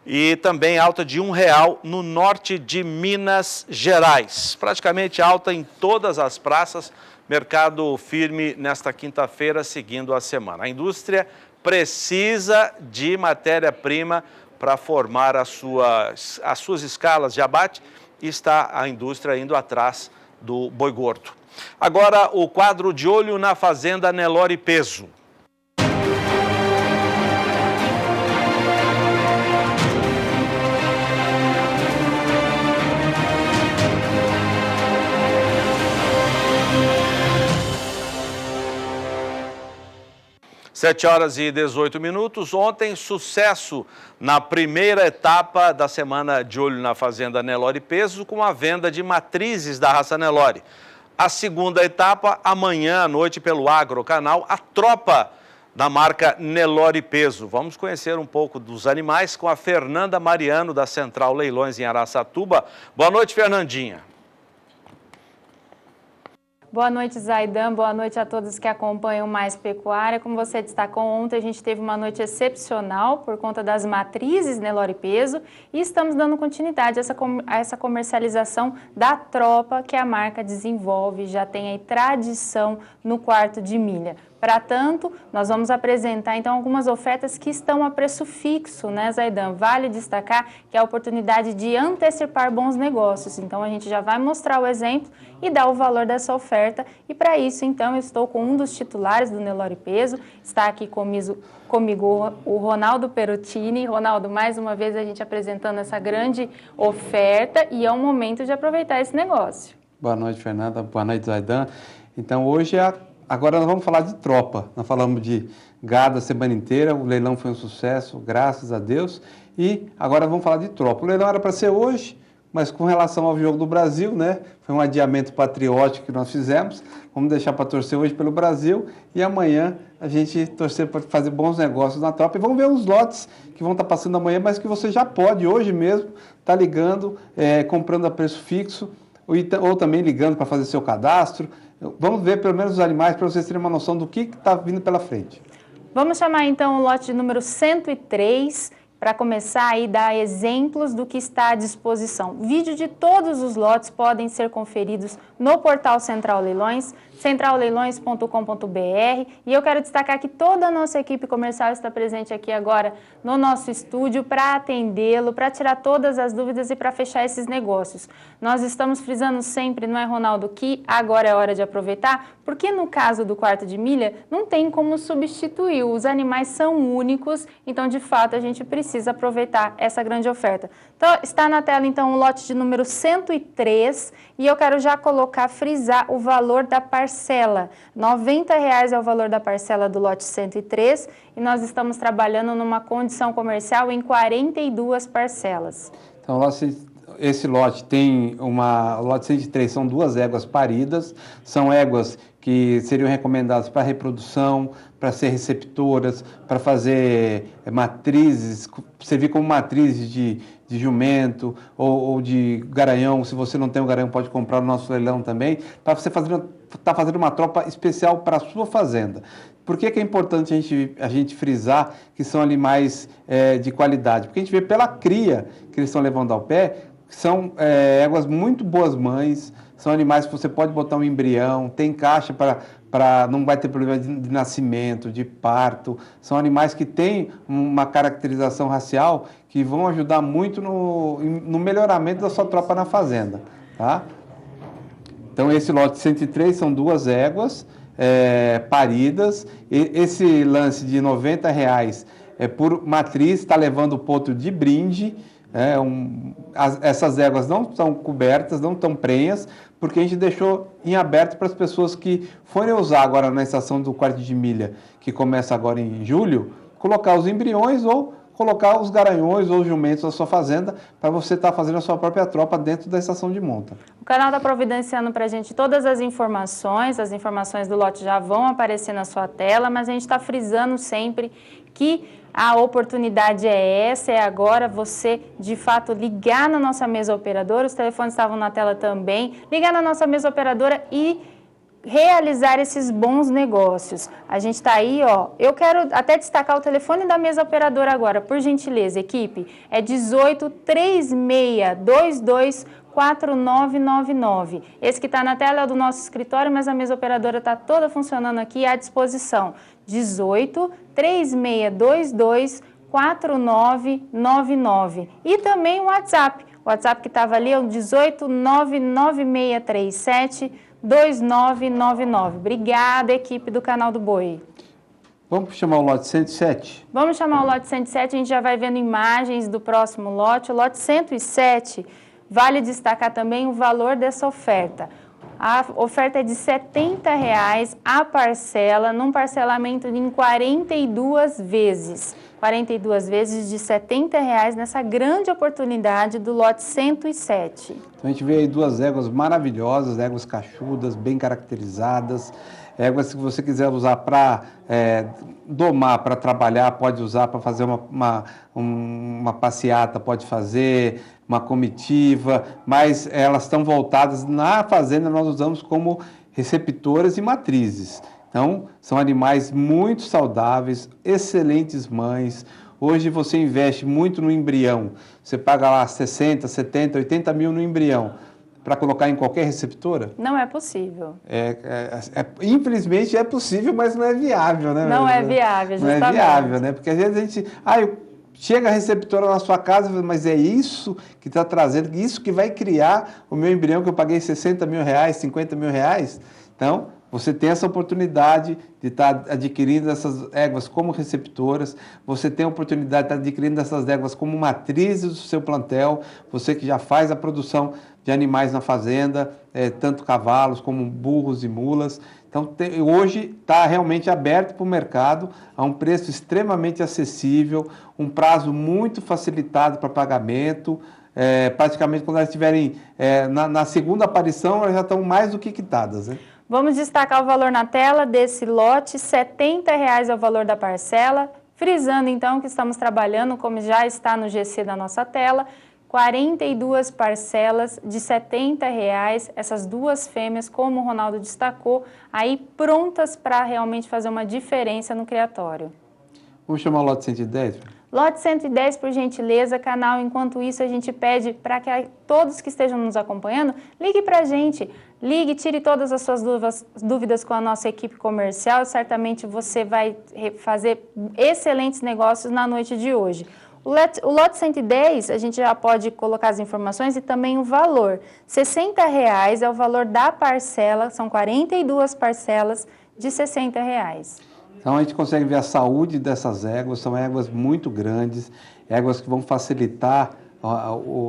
E também alta de R$1 no norte de Minas Gerais, praticamente alta em todas as praças. Mercado firme nesta quinta-feira, seguindo a semana. A indústria precisa de matéria-prima para formar as suas escalas de abate e está a indústria indo atrás do boi gordo. Agora, o quadro de olho na fazenda Nelore Peso. Sete horas e 18 minutos. Ontem, sucesso na primeira etapa da semana de olho na fazenda Nelore Peso, com a venda de matrizes da raça Nelore. A segunda etapa, amanhã à noite, pelo Agrocanal, a tropa da marca Nelore Peso. Vamos conhecer um pouco dos animais com a Fernanda Mariano, da Central Leilões em Araçatuba. Boa noite, Fernandinha.
Boa noite, Zaidan. Boa noite a todos que acompanham Mais Pecuária. Como você destacou ontem, a gente teve uma noite excepcional por conta das matrizes Nelore Peso e estamos dando continuidade a essa comercialização da tropa que a marca desenvolve, já tem aí tradição no quarto de milha. Para tanto, nós vamos apresentar então algumas ofertas que estão a preço fixo, né, Zaidan? Vale destacar que é a oportunidade de antecipar bons negócios. Então, a gente já vai mostrar o exemplo e dar o valor dessa oferta. E para isso, então, eu estou com um dos titulares do Nelore Peso. Está aqui comigo o Ronaldo Perotini. Ronaldo, mais uma vez a gente apresentando essa grande oferta e é o momento de aproveitar esse negócio.
Boa noite, Fernanda. Boa noite, Zaidan. Então, hoje agora nós vamos falar de tropa. Nós falamos de gado a semana inteira, o leilão foi um sucesso, graças a Deus. E agora vamos falar de tropa. O leilão era para ser hoje, mas com relação ao Jogo do Brasil, né? Foi um adiamento patriótico que nós fizemos. Vamos deixar para torcer hoje pelo Brasil e amanhã a gente torcer para fazer bons negócios na tropa. E vamos ver os lotes que vão estar passando amanhã, mas que você já pode, hoje mesmo, estar ligando, comprando a preço fixo ou também ligando para fazer seu cadastro. Vamos ver pelo menos os animais para vocês terem uma noção do que está vindo pela frente.
Vamos chamar então o lote de número 103 para começar aí dar exemplos do que está à disposição. Vídeo de todos os lotes podem ser conferidos no portal Central Leilões, centralleilões.com.br, e eu quero destacar que toda a nossa equipe comercial está presente aqui agora no nosso estúdio para atendê-lo, para tirar todas as dúvidas e para fechar esses negócios. Nós estamos frisando sempre, não é, Ronaldo, que agora é hora de aproveitar, porque no caso do quarto de milha não tem como substituir, os animais são únicos, então de fato a gente precisa aproveitar essa grande oferta. Então, está na tela então o lote de número 103 e eu quero já frisar o valor da parcela. R$ 90,00 é o valor da parcela do lote 103 e nós estamos trabalhando numa condição comercial em 42 parcelas.
Então, esse lote tem o lote 103 são duas éguas paridas, são éguas que seriam recomendadas para reprodução, para ser receptoras, para fazer matrizes, servir como matrizes de jumento ou de garanhão. Se você não tem o garanhão, pode comprar no nosso leilão também, para você estar fazendo uma tropa especial para a sua fazenda. Por que é importante a gente frisar que são animais de qualidade? Porque a gente vê pela cria que eles estão levando ao pé, que são éguas muito boas mães, são animais que você pode botar um embrião, tem caixa para não vai ter problema de nascimento, de parto. São animais que têm uma caracterização racial que vão ajudar muito no melhoramento da sua tropa na fazenda. Tá? Então, esse lote 103 são duas éguas paridas. Esse lance de R$ 90,00 por matriz está levando o potro de brinde. Essas éguas não estão cobertas, não estão prenhas, porque a gente deixou em aberto para as pessoas que forem usar agora na estação do quarto de milha, que começa agora em julho, colocar os embriões ou colocar os garanhões ou os jumentos da sua fazenda para você estar fazendo a sua própria tropa dentro da estação de monta.
O canal está providenciando para a gente todas as informações do lote já vão aparecer na sua tela, mas a gente está frisando sempre que a oportunidade é essa, é agora você, de fato, ligar na nossa mesa operadora, os telefones estavam na tela também, ligar na nossa mesa operadora e realizar esses bons negócios. A gente está aí, ó, eu quero até destacar o telefone da mesa operadora agora, por gentileza, equipe, é 18 3622 4999. Esse que está na tela é do nosso escritório, mas a mesa operadora está toda funcionando aqui à disposição. 18 3622 4999. E também o WhatsApp. O WhatsApp que estava ali é o 18 99637 2999. Obrigada, equipe do Canal do Boi.
Vamos chamar o lote 107?
Vamos chamar o lote 107, a gente já vai vendo imagens do próximo lote. O lote 107, vale destacar também o valor dessa oferta. A oferta é de R$ 70 a parcela, num parcelamento em 42 vezes. 42 vezes de R$ 70 nessa grande oportunidade do lote 107.
Então a gente vê aí duas éguas maravilhosas, éguas cachudas, bem caracterizadas, éguas que você quiser usar para domar, para trabalhar, pode usar para fazer uma passeata, pode fazer uma comitiva, mas elas estão voltadas na fazenda, nós usamos como receptoras e matrizes. Então, são animais muito saudáveis, excelentes mães. Hoje você investe muito no embrião, você paga lá 60, 70, 80 mil no embrião para colocar em qualquer receptora?
Não é possível.
Infelizmente é possível, mas não é viável, né?
Não é viável, justamente.
Não é viável, né? Porque às vezes a gente... chega a receptora na sua casa, mas é isso que está trazendo, isso que vai criar o meu embrião que eu paguei 60 mil reais, 50 mil reais. Então, você tem essa oportunidade de estar adquirindo essas éguas como receptoras, você tem a oportunidade de estar adquirindo essas éguas como matrizes do seu plantel, você que já faz a produção de animais na fazenda, tanto cavalos como burros e mulas. Então, hoje está realmente aberto para o mercado, a um preço extremamente acessível, um prazo muito facilitado para pagamento. Praticamente, quando elas estiverem na segunda aparição, elas já estão mais do que quitadas, né?
Vamos destacar o valor na tela desse lote, R$ 70 é o valor da parcela, frisando então que estamos trabalhando, como já está no GC da nossa tela, 42 parcelas de R$ 70, essas duas fêmeas, como o Ronaldo destacou, aí prontas para realmente fazer uma diferença no criatório.
Vamos chamar o lote 110?
Lote 110, por gentileza, canal. Enquanto isso, a gente pede para que todos que estejam nos acompanhando, ligue para a gente. Ligue, tire todas as suas dúvidas com a nossa equipe comercial. Certamente você vai fazer excelentes negócios na noite de hoje. O lote 110, a gente já pode colocar as informações e também o valor. R$ 60 é o valor da parcela, são 42 parcelas de R$ 60.
Então a gente consegue ver a saúde dessas éguas, são éguas muito grandes, éguas que vão facilitar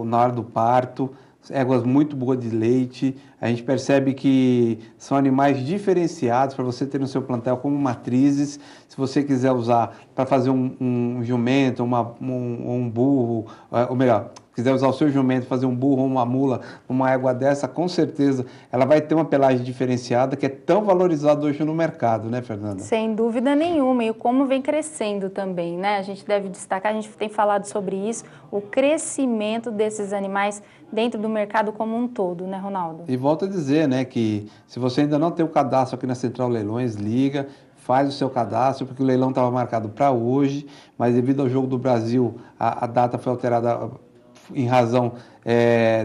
na hora do parto, éguas muito boas de leite. A gente percebe que são animais diferenciados para você ter no seu plantel como matrizes. Se você quiser usar para fazer um jumento, um burro, ou melhor, quiser usar o seu jumento, fazer um burro ou uma mula, uma égua dessa, com certeza ela vai ter uma pelagem diferenciada que é tão valorizada hoje no mercado, né, Fernanda?
Sem dúvida nenhuma, e como vem crescendo também, né? A gente deve destacar, a gente tem falado sobre isso, o crescimento desses animais dentro do mercado como um todo, né, Ronaldo?
E volto a dizer, né, que se você ainda não tem o cadastro aqui na Central Leilões, liga, faz o seu cadastro, porque o leilão estava marcado para hoje, mas devido ao Jogo do Brasil, a data foi alterada em razão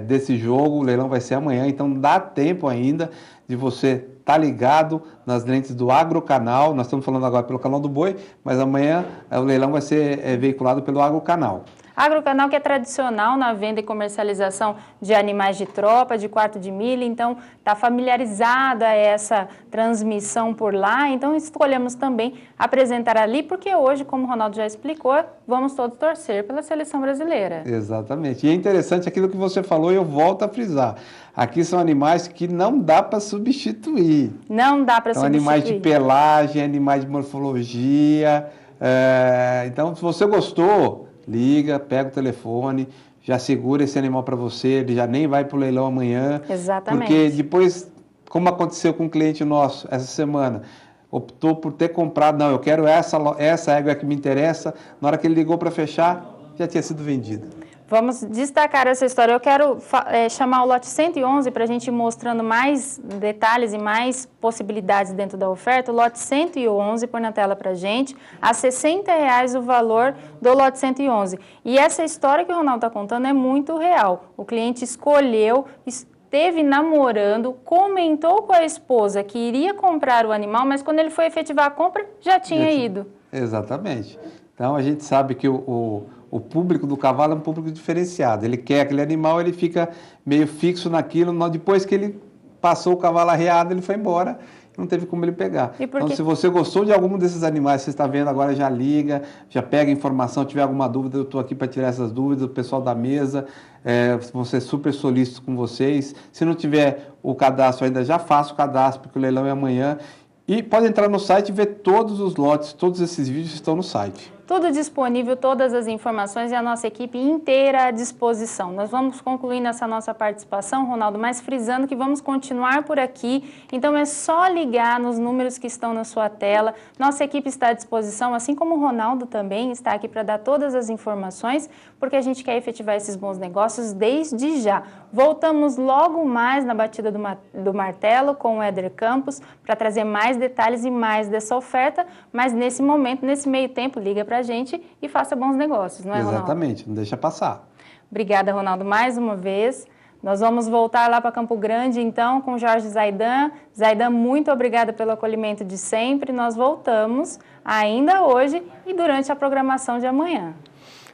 desse jogo, o leilão vai ser amanhã, então dá tempo ainda de você estar ligado nas lentes do Agrocanal. Nós estamos falando agora pelo Canal do Boi, mas amanhã o leilão vai ser veiculado pelo Agrocanal.
Agrocanal, que é tradicional na venda e comercialização de animais de tropa, de quarto de milha, então está familiarizada essa transmissão por lá, então escolhemos também apresentar ali, porque hoje, como o Ronaldo já explicou, vamos todos torcer pela seleção brasileira.
Exatamente. E é interessante aquilo que você falou e eu volto a frisar. Aqui são animais que não dá para substituir.
Não dá para substituir.
São animais de pelagem, animais de morfologia. Então, se você gostou, liga, pega o telefone, já segura esse animal para você, ele já nem vai para o leilão amanhã.
Exatamente.
Porque depois, como aconteceu com um cliente nosso essa semana, optou por ter comprado, não, eu quero essa égua que me interessa, na hora que ele ligou para fechar, já tinha sido vendida.
Vamos destacar essa história. Eu quero chamar o lote 111 para a gente ir mostrando mais detalhes e mais possibilidades dentro da oferta. O lote 111, põe na tela para a gente, a R$ 60 o valor do lote 111. E essa história que o Ronaldo está contando é muito real. O cliente escolheu, esteve namorando, comentou com a esposa que iria comprar o animal, mas quando ele foi efetivar a compra, já tinha ido.
Exatamente. Então, a gente sabe que o público do cavalo é um público diferenciado. Ele quer aquele animal, ele fica meio fixo naquilo. Depois que ele passou o cavalo arreado, ele foi embora. Não teve como ele pegar. Então, se você gostou de algum desses animais, você está vendo agora, já liga, já pega informação. Se tiver alguma dúvida, eu estou aqui para tirar essas dúvidas. O pessoal da mesa, vão ser super solícitos com vocês. Se não tiver o cadastro ainda, já faça o cadastro, porque o leilão é amanhã. E pode entrar no site e ver todos os lotes, todos esses vídeos estão no site.
Tudo disponível, todas as informações e a nossa equipe inteira à disposição. Nós vamos concluindo essa nossa participação, Ronaldo, mas frisando que vamos continuar por aqui. Então é só ligar nos números que estão na sua tela. Nossa equipe está à disposição, assim como o Ronaldo também está aqui para dar todas as informações, porque a gente quer efetivar esses bons negócios desde já. Voltamos logo mais na batida do martelo com o Éder Campos para trazer mais detalhes e mais dessa oferta, mas nesse momento, nesse meio tempo, liga para a gente e faça bons negócios, não é, Ronaldo?
Exatamente, não deixa passar.
Obrigada, Ronaldo, mais uma vez. Nós vamos voltar lá para Campo Grande, então, com Jorge Zaidan. Zaidan, muito obrigada pelo acolhimento de sempre. Nós voltamos ainda hoje e durante a programação de amanhã.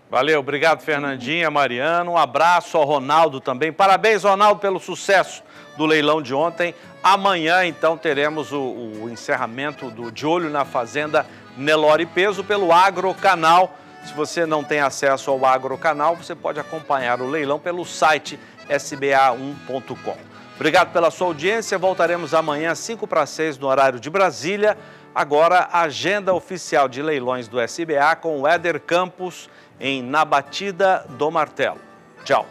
Valeu, obrigado, Fernandinha, Mariano. Um abraço ao Ronaldo também. Parabéns, Ronaldo, pelo sucesso do leilão de ontem. Amanhã, então, teremos o encerramento do De Olho na Fazenda Nelore Peso pelo Agrocanal. Se você não tem acesso ao Agrocanal, você pode acompanhar o leilão pelo site sba1.com. Obrigado pela sua audiência. Voltaremos amanhã às 5:45 no horário de Brasília. Agora, a agenda oficial de leilões do SBA com o Éder Campos Na Batida do Martelo. Tchau.